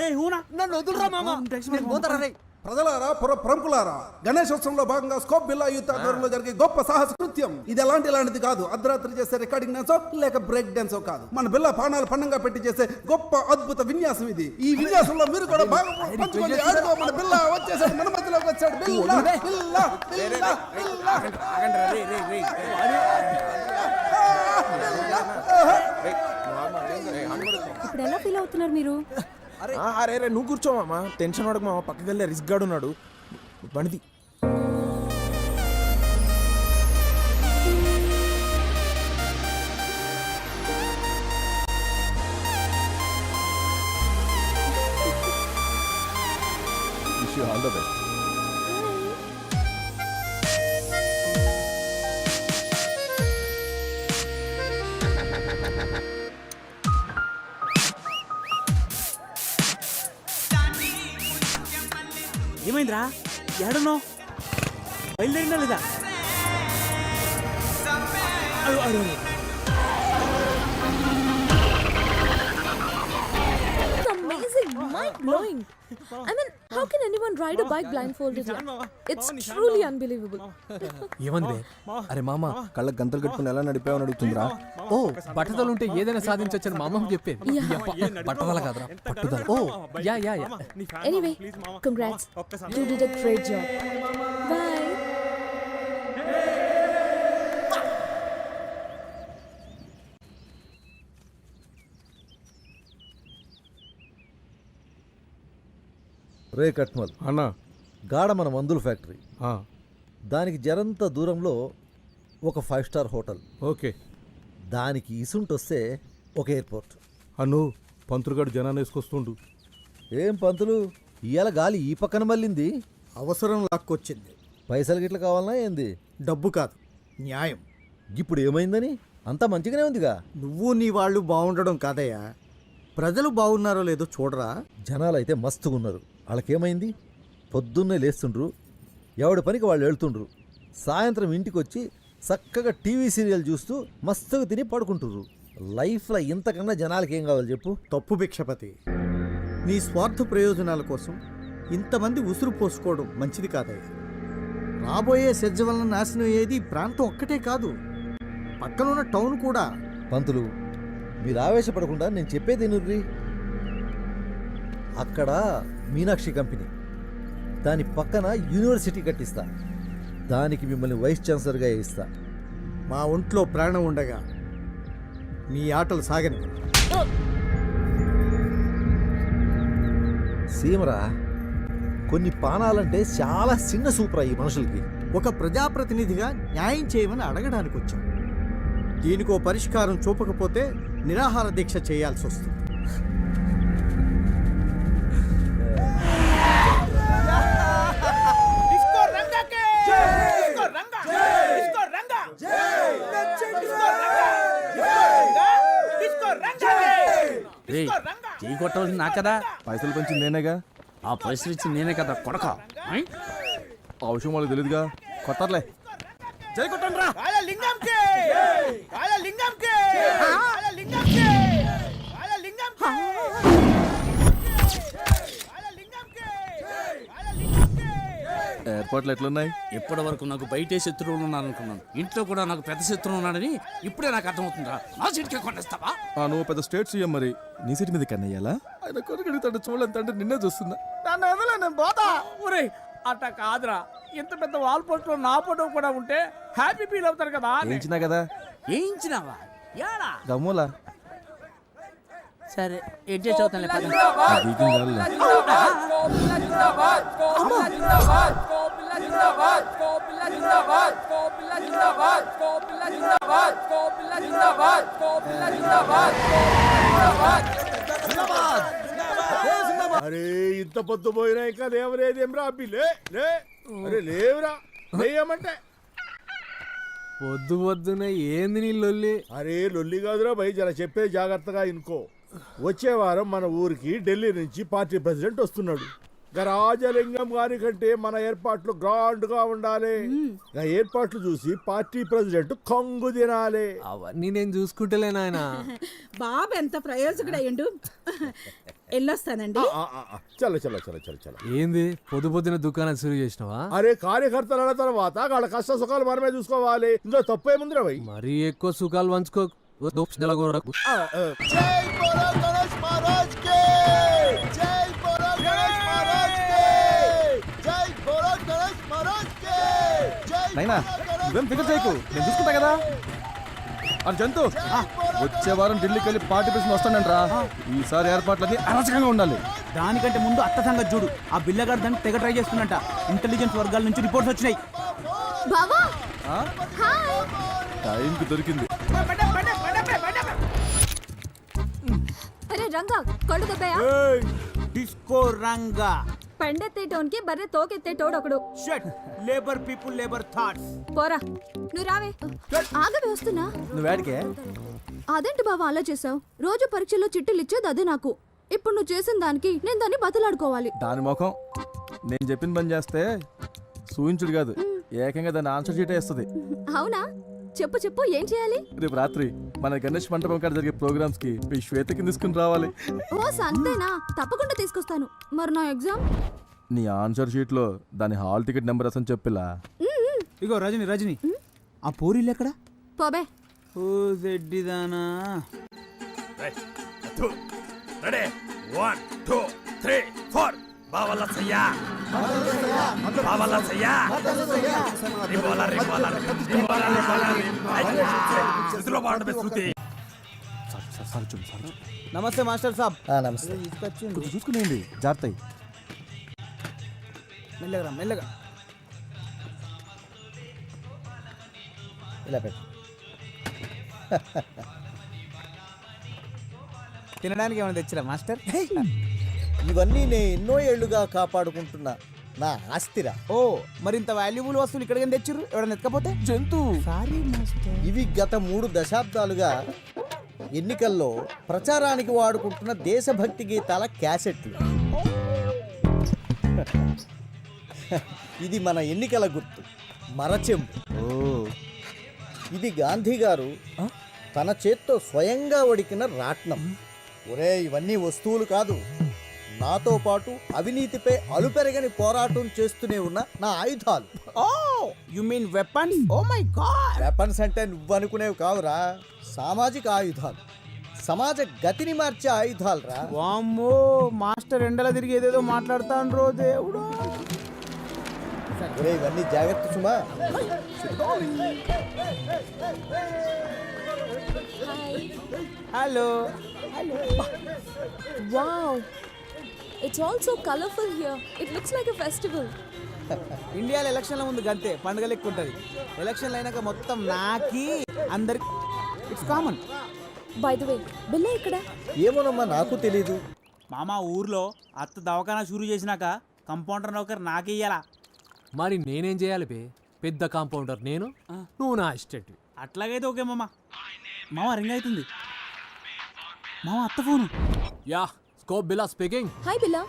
మే హూనా నన్ను వదులురా మామ. నేను పోతారా రే. ప్రజలారా, ప్రముఖులారా, గణేశోత్సవంలో భాగంగా స్కోప్ బిల్లా యూత్ ఆధ్వర్యంలో జరిగే గొప్ప సాహస కృత్యం ఇది. ఇలాంటిది కాదు. అర్ధరాత్రి చేసే రికార్డింగ్ డాన్సో లేక బ్రేక్ డాన్సో కాదు. మన బిల్లా పానాలు పండంగా పెట్టి చేసే గొప్ప అద్భుత విన్యాసం ఇది. ఈ విన్యాసంలో మీరు కూడా భాగం పంచుకోండి. ఆడుకో, మన బిల్లా వచ్చేసాడు, మన మధ్యలోకి వచ్చాడు. బిల్లా బిల్లా బిల్లా బిల్లా. ఇప్పుడు ఎలా ఫీల్ అవుతున్నారు మీరు? అరే నువ్వు కూర్చోమా, టెన్షన్ పడకు మామ. పక్కకి వెళ్ళే రిస్క్ గాడు ఉన్నాడు. బండిది. Wish you all the best. ఏమైందిరా? ఏడున్నావు? బయలుదేరిందా లేదా? It's amazing, mind-blowing. I mean, how can anyone ride a bike blindfolded? It's truly unbelievable. ఏమంది? అరే మామ, కళ్ళకి గంతలు కట్టుకుని ఎలా నడిపావని అడుగుతుందిరా. ఓ పట్టుదల ఉంటే ఏదైనా సాధించొచ్చని మా అమ్మకి చెప్పేది. పట్టుదల కాదురా, పట్టుదల. Oh yeah yeah yeah. Anyway, congrats. You did a great job. Bye. రే కట్మల్ అన్నా గాఢ మన మందుల ఫ్యాక్టరీ, దానికి జరంత దూరంలో ఒక 5 స్టార్ హోటల్. ఓకే. దానికి ఇసుంటొస్తే ఒక ఎయిర్పోర్ట్. అను పంతులుగాడు జనాన్ని వేసుకొస్తుండు. ఏం పంతులు, ఇవాళ గాలి ఈ పక్కన మళ్ళింది. అవసరం లాక్కొచ్చింది. పైసలు గిట్ల కావాలనా ఏంది? డబ్బు కాదు, న్యాయం. ఇప్పుడు ఏమైందని? అంతా మంచిగానే ఉందిగా. నువ్వు నీ వాళ్ళు బాగుండడం కాదయ్యా, ప్రజలు బాగున్నారో లేదో చూడరా. జనాలు అయితే మస్తుగా ఉన్నారు. వాళ్ళకేమైంది? పొద్దున్నే లేస్తుండ్రు, ఎవడి పనికి వాళ్ళు వెళ్తుండ్రు. సాయంత్రం ఇంటికి వచ్చి చక్కగా టీవీ సీరియల్ చూస్తూ మస్తుగా తిని పడుకుంటుర్రు. లైఫ్లో ఇంతకన్నా జనాలకి ఏం కావాలి చెప్పు? తప్పు భిక్షపతి. నీ స్వార్థ ప్రయోజనాల కోసం ఇంతమంది ఉసురు పోసుకోవడం మంచిది కాదయ్యా. రాబోయే సెజ్జ వలన నాశనం అయ్యేది ఈ ప్రాంతం ఒక్కటే కాదు, పక్కనున్న టౌన్ కూడా. పంతులు, మీరు ఆవేశపడకుండా నేను చెప్పేది నుర్రి. అక్కడ మీనాక్షి కంపెనీ, దాని పక్కన యూనివర్సిటీ కట్టిస్తా. దానికి మిమ్మల్ని వైస్ ఛాన్సలర్గా ఇస్తా. మా ఒంట్లో ప్రాణం ఉండగా మీ ఆటలు సాగని. సీమరా, కొన్ని పానాలంటే చాలా చిన్న సూపరా ఈ మనుషులకి. ఒక ప్రజాప్రతినిధిగా న్యాయం చేయమని అడగడానికి వచ్చాం. దీనికో పరిష్కారం చూపకపోతే నిరాహార దీక్ష చేయాల్సి వస్తుంది. చెయ్యి కొట్టవలసింది నా కదా. పైసలు పెంచింది నేనేగా. ఆ పైసలు ఇచ్చి నేనే కదా కొడక. ఆ విషయం వాళ్ళకి తెలియదుగా. కొట్టర్లే. జై కొట్టండి రా. ఎయిర్పోర్ట్లు ఎట్లున్నాయి? ఇప్పటి వరకు నాకు బయటే శత్రువులు ఉన్నారనుకున్నాను, ఇంట్లో కూడా నాకు పెద్ద శత్రువు ఉన్నాడని ఇప్పుడే నాకు అర్థమవుతుందా. నా సీట్కే కొట్టేస్తావా? నువ్వు పెద్ద స్టేట్ సీఎం, మరి నీ సీట్ మీద కన్నయ్యాలా? ఆయన కొడుకు అడుగుతాడు చూడలేంత అంటే నిన్నే చూస్తున్నా. ఒరేయ్, అట్ట కాదురా, ఇంత పెద్ద వాల్ పోస్టర్ నా ఫోటో కూడా ఉంటే హ్యాపీ ఫీల్ అవుతారు కదా అని. ఏంచినా కదా వేయించినావా? యాడా? గమ్ములా సరే అడ్జస్ట్ అవుతాను. అరే ఇంత పొద్దు పోయినా ఇంకా లేవరేదేం రా అబ్బి లే లే అరే లేవురా లేయమంటే పొద్దు పొద్దున ఏంది నీ లొల్లి? అరే లొల్లి కాదురా భయ్ జర చెప్పే జాగ్రత్తగా ఇనుకో. వచ్చే వారం మన ఊరికి ఢిల్లీ నుంచి పార్టీ ప్రెసిడెంట్ వస్తున్నాడు. రాజలింగం గారి కంటే మన ఏర్పాట్లు గ్రాండ్ గా ఉండాలి. ఏర్పాట్లు చూసి పార్టీ ప్రెసిడెంట్ కంగు తినాలి. అవన్నీ నేను చూసుకుంటలే నాయన. బాబు ఎంత ప్రయోజకుడయ్యండు. వెళ్ళొస్తానండి. చల్ల చల్ల చల్ల చల్ల చల్ల. ఏంది పొద్దు పొద్దున దుకాణం శురు చేసినావా? అరే కార్యకర్తల తర్వాత వాళ్ళ కష్ట సుఖాలు మనమే చూసుకోవాలి. ఇందులో తప్పేముందిరా భయ్? మరీ ఎక్కువ సుఖాలు పంచుకో. నైనా నువ్వేం ఫికర్ చేయకు, నేను చూసుకుంటా కదా. అది జంతు వచ్చే వారం ఢిల్లీకి వెళ్ళి పార్టీ ప్రెసిడెంట్ వస్తానంటరా. ఈసారి ఏర్పాట్లన్నీ అరాచకంగా ఉండాలి. దానికంటే ముందు అత్త సంగతి చూడు. ఆ బిల్లగాడు దాన్ని తెగ ట్రై చేస్తున్నట్ట. ఇంటెలిజెన్స్ వర్గాల నుంచి రిపోర్ట్స్ వచ్చినాయి. బావా టైంకి దొరికింది. అరే రంగా కళ్ళు దెబ్బయా? డిస్కో రంగా పెండెత్తేటోన్కి బర్రె తోకెత్తేటోడు ఒకడు. Shut labour people labour thoughts. పోరా నువ్వు రావే. ఆగవే వస్తున్నా. నువ్వేడికే? అదేంటి బావా అలా చేసావు? రోజు పరీక్షలో చిట్టులు ఇచ్చేది అదే నాకు. ఇప్పుడు నువ్వు చేసిన దానికి నేను దాన్ని బతలాడుకోవాలి. దాని ముఖం నేను చెప్పిన పని చేస్తే సూయించుడు కాదు, ఏకంగా దాన్ని ఆన్సర్ షీటే ఇస్తుంది. అవునా? చెప్పు చెప్పు ఏం చేయాలి? రేపు రాత్రి మన గణేష్ మంటపం కాడ జరిగే ప్రోగ్రామ్స్ కి మీ శ్వేతకి తీసుకుని రావాలి. ఓ సంతేనా? తప్పకుండా తీసుకొస్తాను. మరి నా ఎగ్జామ్? నీ ఆన్సర్ షీట్ లో దాని హాల్ టికెట్ నెంబర్ అసలు చెప్పిలా. ఇగో రజని రజని ఆ పూరీలు ఎక్కడ? పోబే. ఓ జెడ్డిదానా. రెడీ 1 2 3 4 బావల సయ్యా బావల సయ్యా రిబోలా రిబోలా రిబోలా ఇదిలో బాండ బెస్రుతి. నమస్తే మాస్టర్ సాబ్. నమస్తే. కొంచెం చూసుకునేయండి, జాగ్రత్త. మెల్లగా మెల్లగా. ఇలా పెట్టు. తినడానికి ఏమైనా తెచ్చిరా మాస్టర్? ఇవన్నీ నేను ఎన్నో ఏళ్లుగా కాపాడుకుంటున్నా నా ఆస్తిరా. ఓ మరి ఇంత వాల్యుబుల్ వస్తువులు ఇక్కడికి తెచ్చిర్రు? ఎవడన్నా ఎత్తకపోతే? జంతు సారీ మాస్టర్. ఇవి గత 3 దశాబ్దాలుగా ఎన్నికల్లో ప్రచారానికి వాడుకుంటున్న దేశభక్తి గీతాల క్యాసెట్లు. ఇది మన ఎన్నికల గుర్తు మరచెంబు. ఇది గాంధీ గారు తన చేత్తో స్వయంగా వడికిన రాట్నం. ఒరే ఇవన్నీ వస్తువులు కాదు, నాతో పాటు అవినీతిపై అలుపెరగని పోరాటం చేస్తూనే ఉన్న నా ఆయుధాలు. Oh you mean weapons? Oh my god. Weapons అంటే నువ్వు అనుకునేవి కావురా, సామాజిక ఆయుధాలు, సమాజ గతిని మార్చే ఆయుధాలు రా. వామ్మో మాస్టర్ ఎండల తిరిగి ఏదేదో మాట్లాడుతాను దేవుడు. ఒరే ఇవన్నీ జాగ్రత్త సుమా. Hello. Wow. It's all so colorful here. It looks like a festival. ఇండియాలో ఎలక్షన్ల ముందు గంతే పండుగ లెక్క ఉంటుంది. ఎలక్షన్లు అయినాక మొత్తం నాకి అందరికి it's common. By the way, బిల్ల ఇక్కడ? ఏమోనమ్మా నాకు తెలీదు. మామ ఊర్లో అత్త దవాఖానా షురూ చేసినాక కంపౌండర్ నౌకర్ నాకే ఇయ్యాలా. మరి నేనేం చేయాలి బే? పెద్ద కాంపౌండర్ నేను, నువ్వు నా అసిస్టెంట్. అట్లాగైతే ఓకే మామ. మామ రింగ్ అవుతుంది. మామ అత్త ఫోను. యా స్కోప్ బిల్లా స్పీకింగ్. హాయ్ బిల్లా,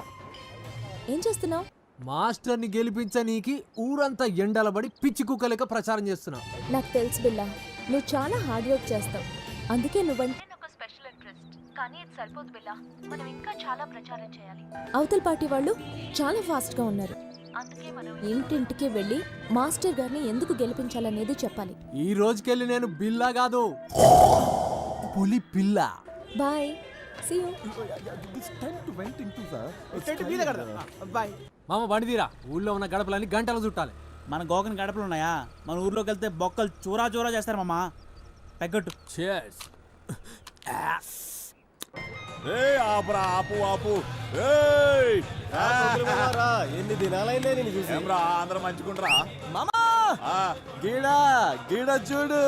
ఏం చేస్తున్నావు? మాస్టర్ని గెలిపించనీకి ఊరంతా ఎండలబడి పిచ్చి కుక్కలేక ప్రచారం చేస్తున్నా. నాకు తెలుసు బిల్లా, నువ్వు చాలా హార్డ్ వర్క్ చేస్తావు. అందుకే నువ్వంటే ఒక స్పెషల్ ఇంట్రెస్ట్. కానీ ఇది సరిపోదు బిల్లా, మనం ఇంకా చాలా ప్రచారం చేయాలి. అవతల పార్టీ వాళ్ళు చాలా ఫాస్ట్గా ఉన్నారు. అందుకే మనం ఇంటింటికి వెళ్ళి మాస్టర్ గారిని ఎందుకు గెలిపించాలనేది చెప్పాలి. ఈ రోజుకెళ్ళి నేను బిల్లా కాదు, పులి పిల్ల. Bye, see you. బాయ్. మామ బండి తీరా, ఊళ్ళో ఉన్న గడపలన్నీ గంటలు చుట్టాలి. మన గోకని గడపలు ఉన్నాయా? మన ఊర్లోకి వెళ్తే బొక్కలు చూరా చూరా చేస్తారు మామ. పెగ్గట్టు. Cheers. ఆపురా, ఆపు ఆపు. ఏయ్! ఎన్ని దినాలైందే నేను చూసి. ఏమ్రా, అందరూ మంచుకుంటారా? మామా గీడా గీడ చూడు,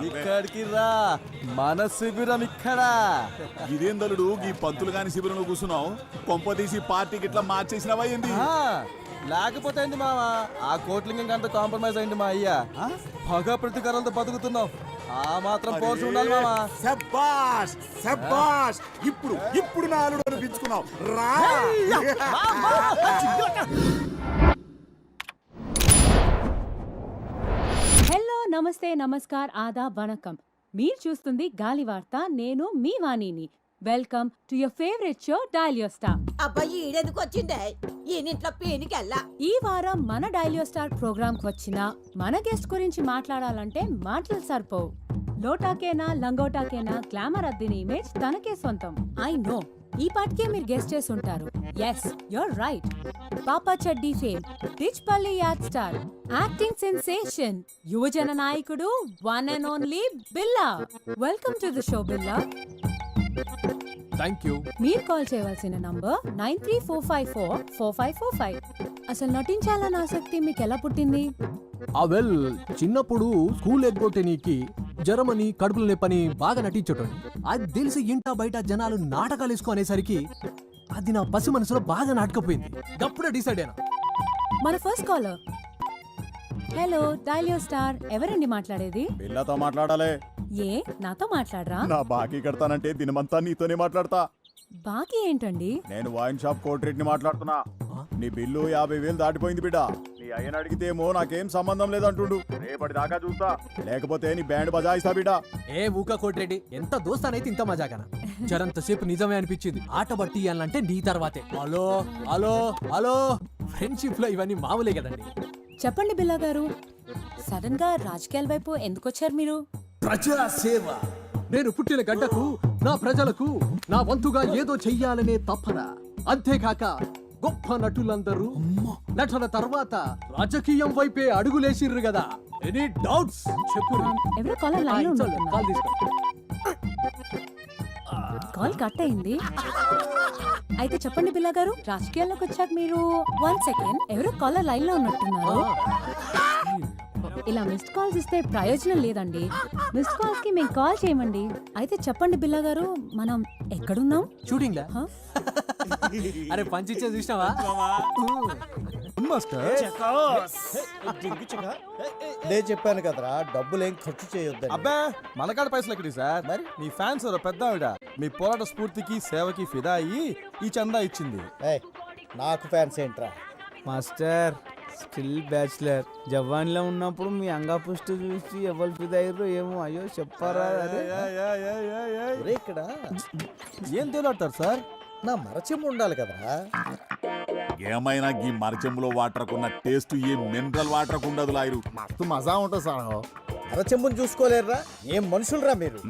ఇక్కడికి రా, మన శిబిరం ఇక్కడ. ఇదేందలుడు ఈ పంతులు గాని శిబిరంలో కూర్చున్నావు? కొంప తీసి పార్టీకి ఇట్లా మార్చేసినవా ఏంది? లేకపోతే ఏంది మామ, ఆ కోట్లింగం అంతా కాంప్రమైజ్ అయింది మా అయ్యా. పగ ప్రతీకారాలతో బతుకుతున్నావు, ఆ మాత్రం పోర్చి ఉండాలి మామ. శబ్బాష్ శబ్బాష్, ఇప్పుడు నా అల్లుడు అనిపించుకున్నావు రా. హలో, నమస్తే, నమస్కార్, ఆదాబ్, వణకం. మీరు చూస్తుంది గాలి వార్త. నేను మీ వాణిని. Welcome to your favourite show dial your star. అబ్బాయి ఈడెందుకు వచ్చిందే? ఈయనింట్లో పేనికెళ్ళా. ఈ వారం మన డయల్ యువర్ స్టార్ ప్రోగ్రామ్ కు వచ్చిన మన గెస్ట్ గురించి మాట్లాడాలంటే మాటలు సరిపోవు. లోటాకేనా లంగోటాకేనా గ్లామర్ అద్దిన ఇమేజ్ తనకే సొంతం. ఐ నో, ఈ పాటికే మీరు గెస్ట్ చేసి ఉంటారు. Yes, you're right. పాపా చెడ్డీ ఫేమ్, రిచ్ పల్లి యాడ్ స్టార్, యాక్టింగ్ సెన్సేషన్, యువజన నాయకుడు, one and only Billa. Welcome to the show Billa. Thank you. మీరు కాల్ చేయవలసిన నంబర్ 9345445545. అసలు నటించాలన్న ఆసక్తి మీకు ఎలా పుట్టింది? వెల్, చిన్నప్పుడు స్కూల్ ఎగ్గొట్టే నీకి జ్వరమని కడుపులు నొప్పని బాగా నటించటం. అది తెలిసి ఇంటా బయట జనాలు నాటకాలు వేసుకునేసరికి అది నా పసి మనసులో బాగా నాటకపోయింది. అప్పుడే డిసైడ్ అయినా. మన first caller. Hello, dial your star. ఎవరండి మాట్లాడేది? బిల్లతో మాట్లాడాలి. ఏ, నాతో మాట్లాడరా? నా బాకీ కడతానంటే దినమంతా నీతోనే మాట్లాడతా. బాకీ ఏంటండి? నేను వైన్ షాప్ కోట్రేట్ని మాట్లాడుతున్నా. నీ బిల్లు 50,000 దాటిపోయింది బిడ్డ. నీ అయ్యని అడిగితేమో నాకేం సంబంధం లేదంటుండు. రేపటి దాకా చూస్తా, లేకపోతే నీ బ్యాండ్ బజాయిస్తా బిడ్డ. ఏ ఊక కోటిరెడ్డి, ఎంత దోస్తానైతే ఇంత మజాకనా? జరంతసేపు నిజమే అనిపించింది. ఆట బట్టి అనంటే నీ తర్వాతే. హలో హలో హలో, ఫ్రెండ్షిప్ లో ఇవన్నీ మామూలే కదండి. చెప్పండి బిల్లా గారు, సడన్ గా రాజకీయాల వైపు ఎందుకు వచ్చారు మీరు? ప్రజా సేవ. నేను పుట్టిన గడ్డకు, నా ప్రజలకు నా వంతుగా ఏదో చెయ్యాలనే తపన. అంతేకాక గొప్ప నటులందరూ నటన తర్వాత రాజకీయం వైపే అడుగులేసిర్రు కదా. ఎనీ డౌట్స్ చెప్పు. ఎవరో కాలర్ లైన్ లో ఉన్నారు. కాల్ కట్ అయింది. అయితే చెప్పండి బిల్లా గారు, రాజకీయాల్లోకి వచ్చాక మీరు 1 సెకండ్, ఎవరో కాలర్ లైన్ లో ఉన్నట్టున్నారు. ఇలా మిస్డ్ కాల్స్ ఇస్తే ప్రయోజనం లేదండి. మిస్డ్ కాల్స్ కి మేము కాల్ చేయమండి. అయితే చెప్పండి బిల్లా గారు, మనం ఎక్కడున్నాం? షూటింగ్ లా? అరే పంచిచ్చే చూసినావా? నేను చెప్పాను కదరా, డబ్బులేం ఖర్చు చేయొద్దని. అబ్బా, మనకాడ పైసలు ఎక్కడి సార్? మరి మీ ఫ్యాన్స్ పెద్ద ఆవిడ మీ పోరాట స్ఫూర్తికి సేవకి ఫిదా అయ్యి ఈ చందా ఇచ్చింది. ఏయ్, నాకు ఫ్యాన్స్ ఏంట్రా? Master still bachelor. జవాన్లో ఉన్నప్పుడు మీ అంగాపుష్టి చూసి ఎవరు ఫిదయ్యారో ఏమో. అయ్యో చెప్పారా? ఒరే, ఇక్కడ ఏం తేలాడతారు సార్? నా మరచెంబు ఉండాలి కదరా. ఏమైనా ఈ మరచెంబులో వాటర్కున్న టేస్ట్ ఏ మినరల్ వాటర్ ఉండదు లాయరు. మస్తు మజా ఉంటుంది సార్. మరచెంబుని చూసుకోలేరురా? ఏం మనుషులరా మీరు?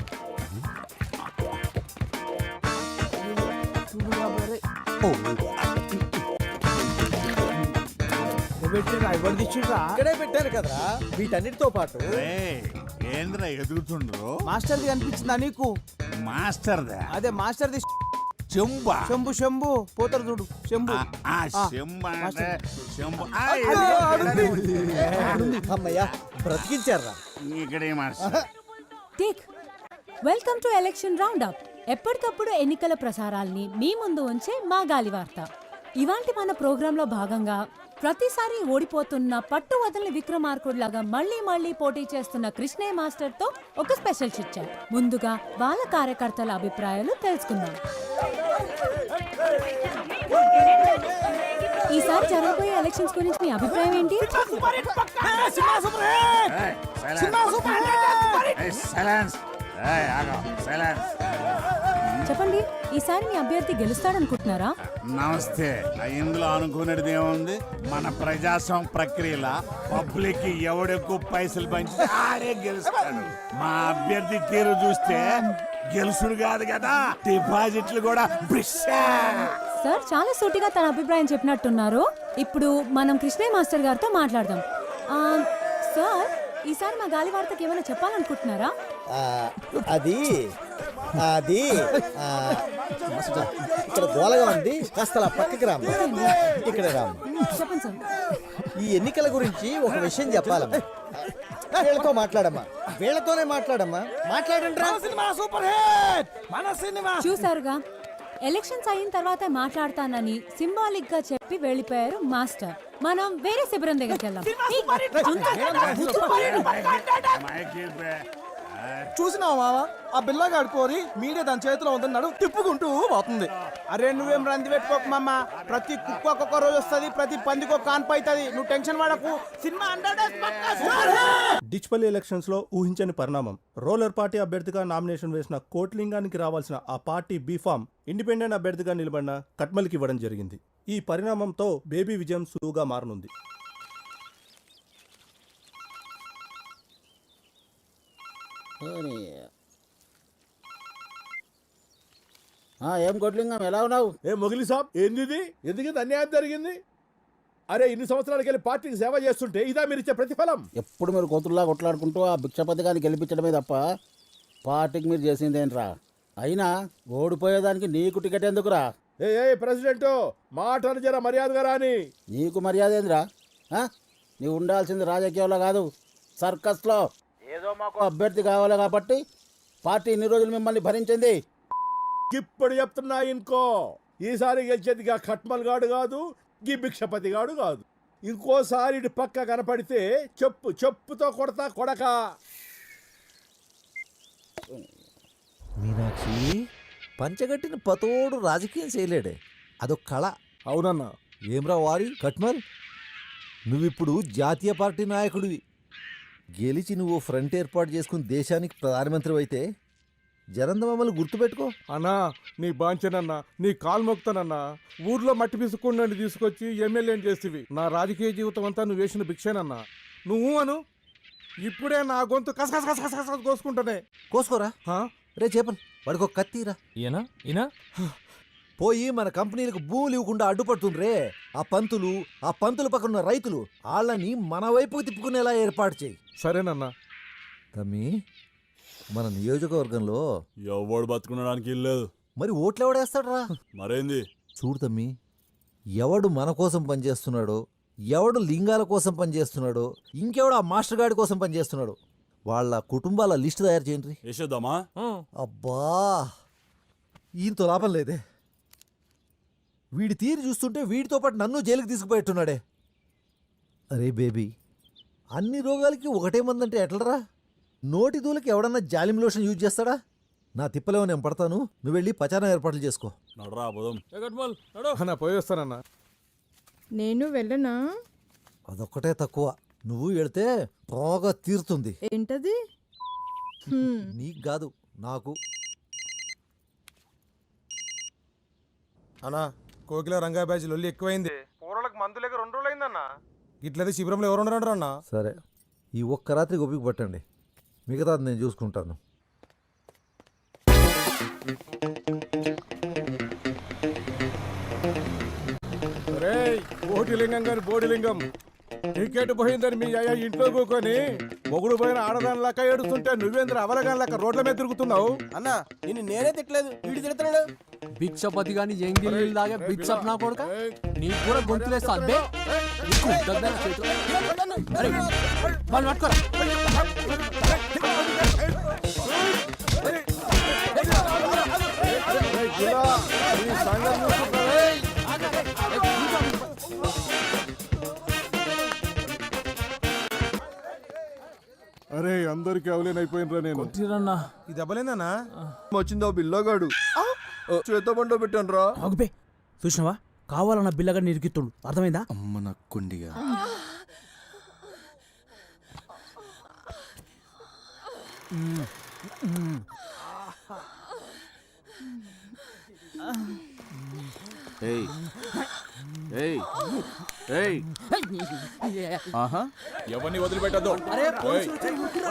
ఇక్కడే పెట్టారు కదరా వీటన్నిటితో పాటు. ఏంద్రా ఎదుగుతుండ్రు? మాస్టర్ది కనిపించిందా నీకు? మాస్టర్ అదే మాస్టర్ది చెంబా. శంభు శంభు పోతారు చూడు. శంభు అమ్మయ్యా, బ్రతికించారా? Take. Welcome to election round up. ఎప్పటికప్పుడు ఎన్నికల ప్రసారాల్ని మీ ముందు ఉంచే మా గాలి వార్త. ఇవాంటి మన ప్రోగ్రాంలో భాగంగా ప్రతిసారి ఓడిపోతున్న పట్టు వదలని విక్రమార్కుడిలాగా మళ్ళీ పోటీ చేస్తున్న కృష్ణయ్య మాస్టర్ తో ఒక స్పెషల్ చిట్ చాట్. ముందుగా వాళ్ళ కార్యకర్తల అభిప్రాయాలు తెలుసుకుందాం. ఈసారి జరగబోయే ఎలక్షన్స్ గురించి మీ అభిప్రాయం ఏంటి? చెప్పండి, ఈసారి మీ అభ్యర్థి గెలుస్తాడనుకుంటున్నారా? నమస్తే. ఇందులో అనుకునేది ఏముంది? మన ప్రజాస్వామ్య ప్రక్రియలో పబ్లిక్ ఎవడెక్కువ పైసలు పంచి ఆడే గెలుస్తాడు. మా అభ్యర్థి తీరు చూస్తే గెలుసుడు కాదు కదా, డిపాజిట్లు కూడా సార్ చాలా సూటిగా తన అభిప్రాయం చెప్పినట్టున్నారు. ఇప్పుడు మనం కృష్ణయ్య మాస్టర్ గారితో మాట్లాడదాం. సార్, ఈసారి మా గాలి వార్తకి ఏమైనా చెప్పాలనుకుంటున్నారా? అది అది ఇక్కడ గోలగా ఉంది, కాస్త అలా పక్కకి రాము. ఇక్కడ రాము. చెప్పండి సార్. ఈ ఎన్నికల గురించి ఒక విషయం చెప్పాలమ్మా. వీళ్ళతో మాట్లాడమ్మా, వీళ్ళతోనే మాట్లాడమ్మా. మాట్లాడండి. చూసారుగా, ఎలక్షన్స్ అయిన తర్వాత మాట్లాడతానని సింబాలిక్ గా చెప్పి వెళ్ళిపోయారు మాస్టర్. మనం వేరే శిబిరం దగ్గరికి వెళ్దాం. చూసినావా మావా, ఆ బిల్లగాడు కోరి మీడియా దాని చేతిలో ఉందన్నాడు, తిప్పుకుంటూ పోతుంది. అరే నువ్వేం రంది పెట్టుకోకు మామ. ప్రతి కుక్క ఒక్కొక్క రోజు వస్తుంది, ప్రతి పందికి ఒక కాన్పు అవుతుంది. నువ్వు టెన్షన్ పడకు. సినిమా డిచ్పల్లి ఎలక్షన్స్ లో ఊహించని పరిణామం. రోలర్ పార్టీ అభ్యర్థిగా నామినేషన్ వేసిన కోట్లింగానికి రావాల్సిన ఆ పార్టీ బీఫామ్ ఇండిపెండెంట్ అభ్యర్థిగా నిలబడిన కట్మల్కి ఇవ్వడం జరిగింది. ఈ పరిణామంతో బేబీ విజయం సులువుగా మారనుంది. ఏం కొట్లింగం, ఎలా ఉన్నావు? ఏ మొగిలి సాబ్, ఏంది ఎందుకు అన్యాయం జరిగింది? అరే ఇన్ని సంవత్సరాలకి వెళ్ళి పార్టీకి సేవ చేస్తుంటే ఇదా మీరు ఇచ్చే ప్రతిఫలం? ఎప్పుడు మీరు కోతుల్లా కొట్లాడుకుంటూ ఆ భిక్షపథకాన్ని గెలిపించడమే తప్ప పార్టీకి మీరు చేసిందేంట్రా? అయినా ఓడిపోయేదానికి నీకు టికెట్ ఎందుకురా? ఏ ప్రెసిడెంట్, మాటను జర మర్యాదగా రాని. నీకు మర్యాద ఏందిరా? నీవు ఉండాల్సింది రాజకీయాల్లో కాదు, సర్కస్లో. ఏదో మాకు అభ్యర్థి కావాలి కాబట్టి పార్టీ ఇన్ని రోజులు మిమ్మల్ని భరించింది. ఇప్పుడు చెప్తున్నా ఇంకో, ఈసారి గెలిచేది గా ఖట్మల్ గాడు కాదు, గీ భిక్షపతి గాడు కాదు. ఇంకోసారి ఇటు పక్క కనపడితే చెప్పుతో కొడతా కొడక. మీనాక్షి, పంచగట్టిన పతోడు రాజకీయం చేయలేడే, అదొక కళ. అవునన్నా. ఏమ్రా వారి కట్మల్, నువ్విప్పుడు జాతీయ పార్టీ నాయకుడివి. గెలిచి నువ్వు ఫ్రంట్ ఏర్పాటు చేసుకుని దేశానికి ప్రధానమంత్రి అయితే జనంద మమ్మల్ని గుర్తుపెట్టుకో. అన్నా నీ బాంచనన్నా, నీ కాలు మొక్తానన్నా. ఊర్లో మట్టి పిసుకుండా తీసుకొచ్చి ఎమ్మెల్యేని చేస్తేవి. నా రాజకీయ జీవితం అంతా నువ్వు వేసిన భిక్షేనన్నా. నువ్వు అను, ఇప్పుడే నా గొంతు కసకస కోసుకుంటానే. కోసుకోరా రే చేపలు, వాడికి ఒక కత్తిరా. ఈయన పోయి మన కంపెనీలకు భూములు ఇవ్వకుండా అడ్డుపడుతుండ్రే ఆ పంతులు పక్కన ఉన్న రైతులు, వాళ్ళని మన వైపుకు తిప్పుకునేలా ఏర్పాటు చేయి. సరేనన్నా. తమ్మి, మన నియోజకవర్గంలో ఎవడు బతుకునడానికి లేదు. మరి ఓట్లు ఎవడేస్తాడరా? మరేంది చూడు తమ్మి, ఎవడు మన కోసం పనిచేస్తున్నాడో, ఎవడు లింగాల కోసం పనిచేస్తున్నాడో, ఇంకెవడు ఆ మాస్టర్ గాడి కోసం పనిచేస్తున్నాడో వాళ్ళ కుటుంబాల లిస్టు తయారు చేయండి. వేసేద్దామా? అబ్బా, ఈయనతో లాభం లేదే. వీడి తీరు చూస్తుంటే వీడితో పాటు నన్ను జైలుకి తీసుకుపోయేట్టున్నాడే. అరే బేబీ, అన్ని రోగాలకి ఒకటే మందంటే ఎట్లరా? నోటి దూలకి ఎవడన్నా జాలిం లోషన్ యూజ్ చేస్తాడా? నా తిప్పలేమో నేను పడతాను, నువ్వు వెళ్ళి పచారం ఏర్పాట్లు చేసుకో. నడరా పోదాం. అన్నా పోయి వస్తానన్నా. నేను వెళ్ళనా? అదొక్కటే తక్కువ, నువ్వు వెళితే బాగా తీరుతుంది. ఏంటది? నీకు కాదు, నాకు. అన్నా, కోకిల రంగా బ్యాచ్ లొల్లి ఎక్కువైంది. పూర్వలకు మందు లేక 2 రోజులు అయిందన్నా. ఇట్లయితే శిబిరంలో ఎవరు ఉండరు అన్నా. సరే, ఈ ఒక్క రాత్రి ఓపిక పట్టండి, మిగతాది నేను చూసుకుంటాను. కోటిలింగం గారి బోడిలింగం టికెట్ పోయిందని మీ అయ్యా ఇంట్లో కూకొని మొగుడు పోయిన ఆడదాని లెక్క ఏడుస్తుంటే నువ్వేంద్ర అవలగాని లెక్క రోడ్ల మీద తిరుగుతున్నావు. అన్నా నిన్ను నేనే తిట్టలేదు, వీడి తిడుతున్నాడు. భిక్షపతి గాని ఎంగిల్ దాగా బిచ్చప్ నా కొడుక, నీకు కూడా గొంతులేస్తా. అరే అందరికి అవలేనైపోయినరా నేను. ఈ దెబ్బలేందన్నా? వచ్చిందో బిల్లగాడు చేత బండో పెట్టాను రా. ఆగుపే, చూసినావా? కావాలన్న బిల్లగా నిరికిత్తుడు, అర్థమైందా? అమ్మ నక్కుండిగా. ఏయ్ ఏయ్ ఆహా ఎవరిని వదిలిపెట్టద్దు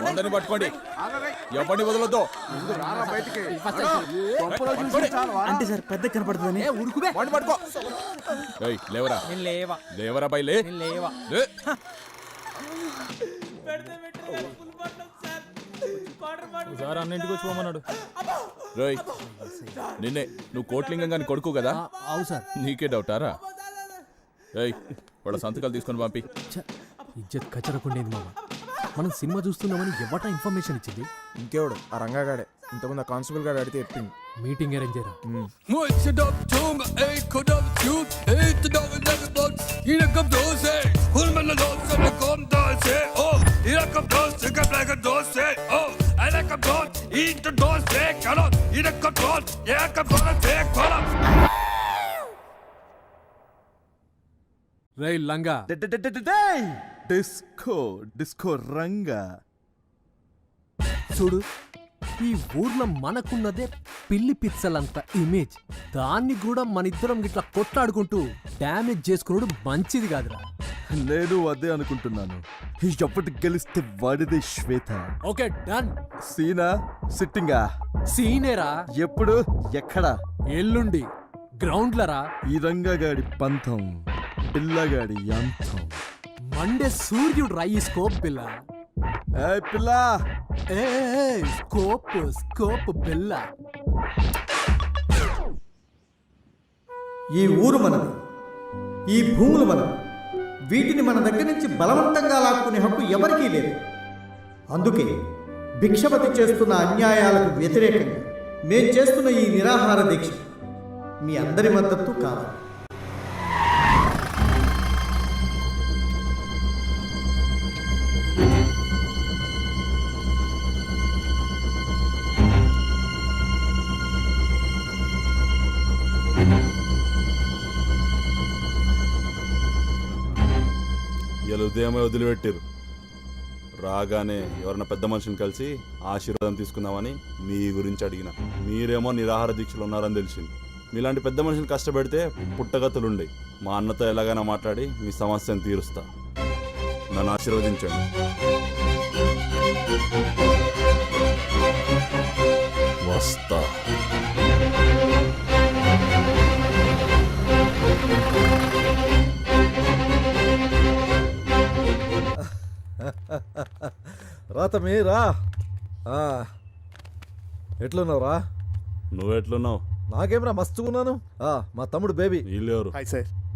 అందరిని పట్టుకోండి ఎవరిని వదలొద్దు అంటే సార్ పెద్ద కనపడుతుందని వాడిని పట్టుకో ఏయ్ లేవరా లేవరా బై లే లే. అన్నింటికి వచ్చి పోమన్నాడు. రేయ్ నిన్నే నువ్వు కోట్లింగం గాని కొడుకు కదా? అవు సార్. నీకే డౌటారా? ఏయ్ వాళ్ళ సంతకాలు తీసుకొని పంపి. ఇజ్జత్ కచ్చరకుండేది మామ. మనం సినిమా చూస్తున్నామని ఎవట ఇన్ఫర్మేషన్ ఇచ్చింది? ఇంకెవడు ఆ రంగాగాడే. ఇంతకుముందు ఆ కానిస్టేబుల్ గాడు అడిగితే చెప్పింది. మీటింగ్ అరేంజ్ చేయరా? రేయ్ లంగా, డిస్కో రంగా చూడు, ఈ ఊర్లో మనకున్నదే పిల్లి పిచ్చలంత ఇమేజ్. దాన్ని కూడా మనిద్దరం ఇట్లా కొట్లాడుకుంటూ డ్యామేజ్ చేసుకున్నాడు మంచిది కాదురా. నేను అదే అనుకుంటున్నాను. ఎప్పటి గెలిస్తే వాడిదే శ్వేత. Okay done. సీనా సిట్టింగా? సీనేరా. ఎప్పుడు ఎక్కడ? ఎల్లుండి గ్రౌండ్లరా. ఈ రంగగాడి పంతం, పిల్లగాడి యంతం. మండే సూర్యుడు రా ఈ స్కోప్ పిల్ల. ఏ పిల్ల, ఏ స్కోప్ స్కోప్ పిల్ల. ఈ ఊరు మనది, ఈ భూములు మనది. వీటిని మన దగ్గర నుంచి బలవంతంగా లాక్కునే హక్కు ఎవరికీ లేదు. అందుకే భిక్షపతి చేస్తున్న అన్యాయాలకు వ్యతిరేకంగా నేను చేస్తున్న ఈ నిరాహార దీక్ష మీ అందరి మద్దతు కావాలి. ఇలా ఉదయమే వదిలిపెట్టారు. రాగానే ఎవరన్నా పెద్ద మనిషిని కలిసి ఆశీర్వాదం తీసుకుందామని మీ గురించి అడిగిన. మీరేమో నిరాహార దీక్షలు ఉన్నారని తెలిసింది. మీలాంటి పెద్ద మనిషిని కష్టపెడితే పుట్టగతులుండే. మా అన్నతో ఎలాగైనా మాట్లాడి మీ సమస్యను తీరుస్తా. నన్ను ఆశీర్వదించండి. వస్తా. రాతమే రా. ఎట్లున్నావురా? నువ్వెట్లున్నావు? నాకేమరా మస్తుకున్నాను. మా తమ్ముడు బేబీ. వీళ్ళెవరు?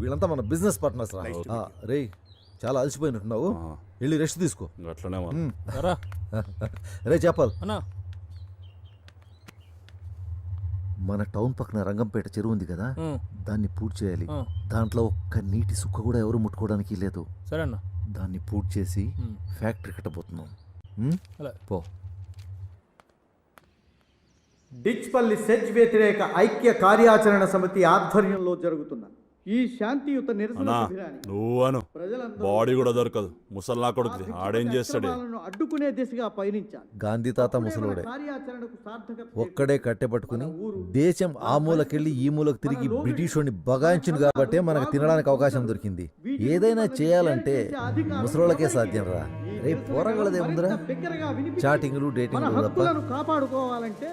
వీళ్ళంతా మన బిజినెస్ పార్ట్నర్స్ రా. రేయ్ చాలా అలసిపోయినట్టున్నావు, వెళ్ళి రెస్ట్ తీసుకో. అట్లనే రే చెప్పాలి, మన టౌన్ పక్కన రంగంపేట చెరువు ఉంది కదా, దాన్ని పూర్తి చేయాలి. దాంట్లో ఒక్క నీటి సుక్క కూడా ఎవరు ముట్టుకోవడానికి లేదు. సరేనా? దాన్ని పూర్తి చేసి ఫ్యాక్టరీ కట్టబోతున్నాం. పో. డిచ్పల్లి సెజ్ వ్యతిరేక ఐక్య కార్యాచరణ సమితి ఆధ్వర్యంలో జరుగుతున్న ఈ శాంతియుత నిరసన నువ్వు బాడీ కూడా దొరకదు. ముసల్లా కొడుకు ఆడేం చేస్తాడు? అడ్డుకునే దిశగా పయనించాలి. గాంధీ తాత ముసలోడే ఒక్కడే కట్టె పట్టుకుని దేశం ఆ మూలకెళ్ళి ఈ మూలకు తిరిగి బ్రిటిష్ వాడిని బగాయించింది కాబట్టే మనకు తినడానికి అవకాశం దొరికింది. ఏదైనా చేయాలంటే ముసలోళ్ళకే సాధ్యం రా. రేపు పోరగలదేముందిరా, చాటింగ్లు డేటింగ్లు తప్ప. కాపాడుకోవాలంటే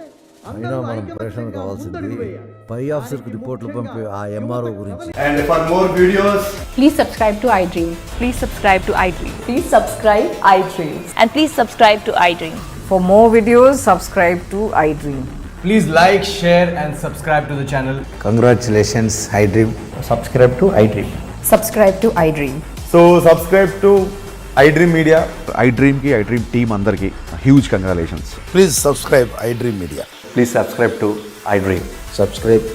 అయినా మనం ప్రేషణ కావాల్సింది పై ఆఫీసర్కి రిపోర్ట్లు పంపే ఆ ఎంఆర్ఓ గురించి. And for more videos, Please subscribe to iDream. Please subscribe to iDream. Please subscribe iDream. And please subscribe to iDream. For more videos, subscribe to iDream. Please like, share and subscribe to the channel. Congratulations, iDream. Subscribe to iDream. Subscribe to iDream. so subscribe to iDream Media. iDream ki iDream team andarki huge congratulations. Please subscribe iDream Media. Please subscribe to iDream. Subscribe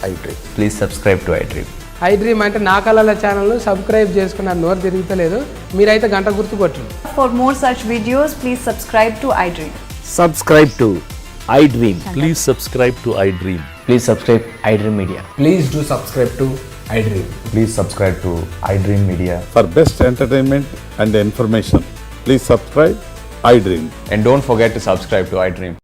iDream. Please subscribe to iDream. iDream అంటే నా కళల channel subscribe చేసుకున్న నోరు తిరుగుతలేదు. మీరైతే గంట గుర్తు కొట్టండి. For more such videos, please subscribe to iDream. Subscribe to iDream. Please subscribe to iDream. Please subscribe iDream Media. Please do subscribe to iDream. Please subscribe to iDream Media. For best entertainment and information, please subscribe iDream. And don't forget to subscribe to iDream.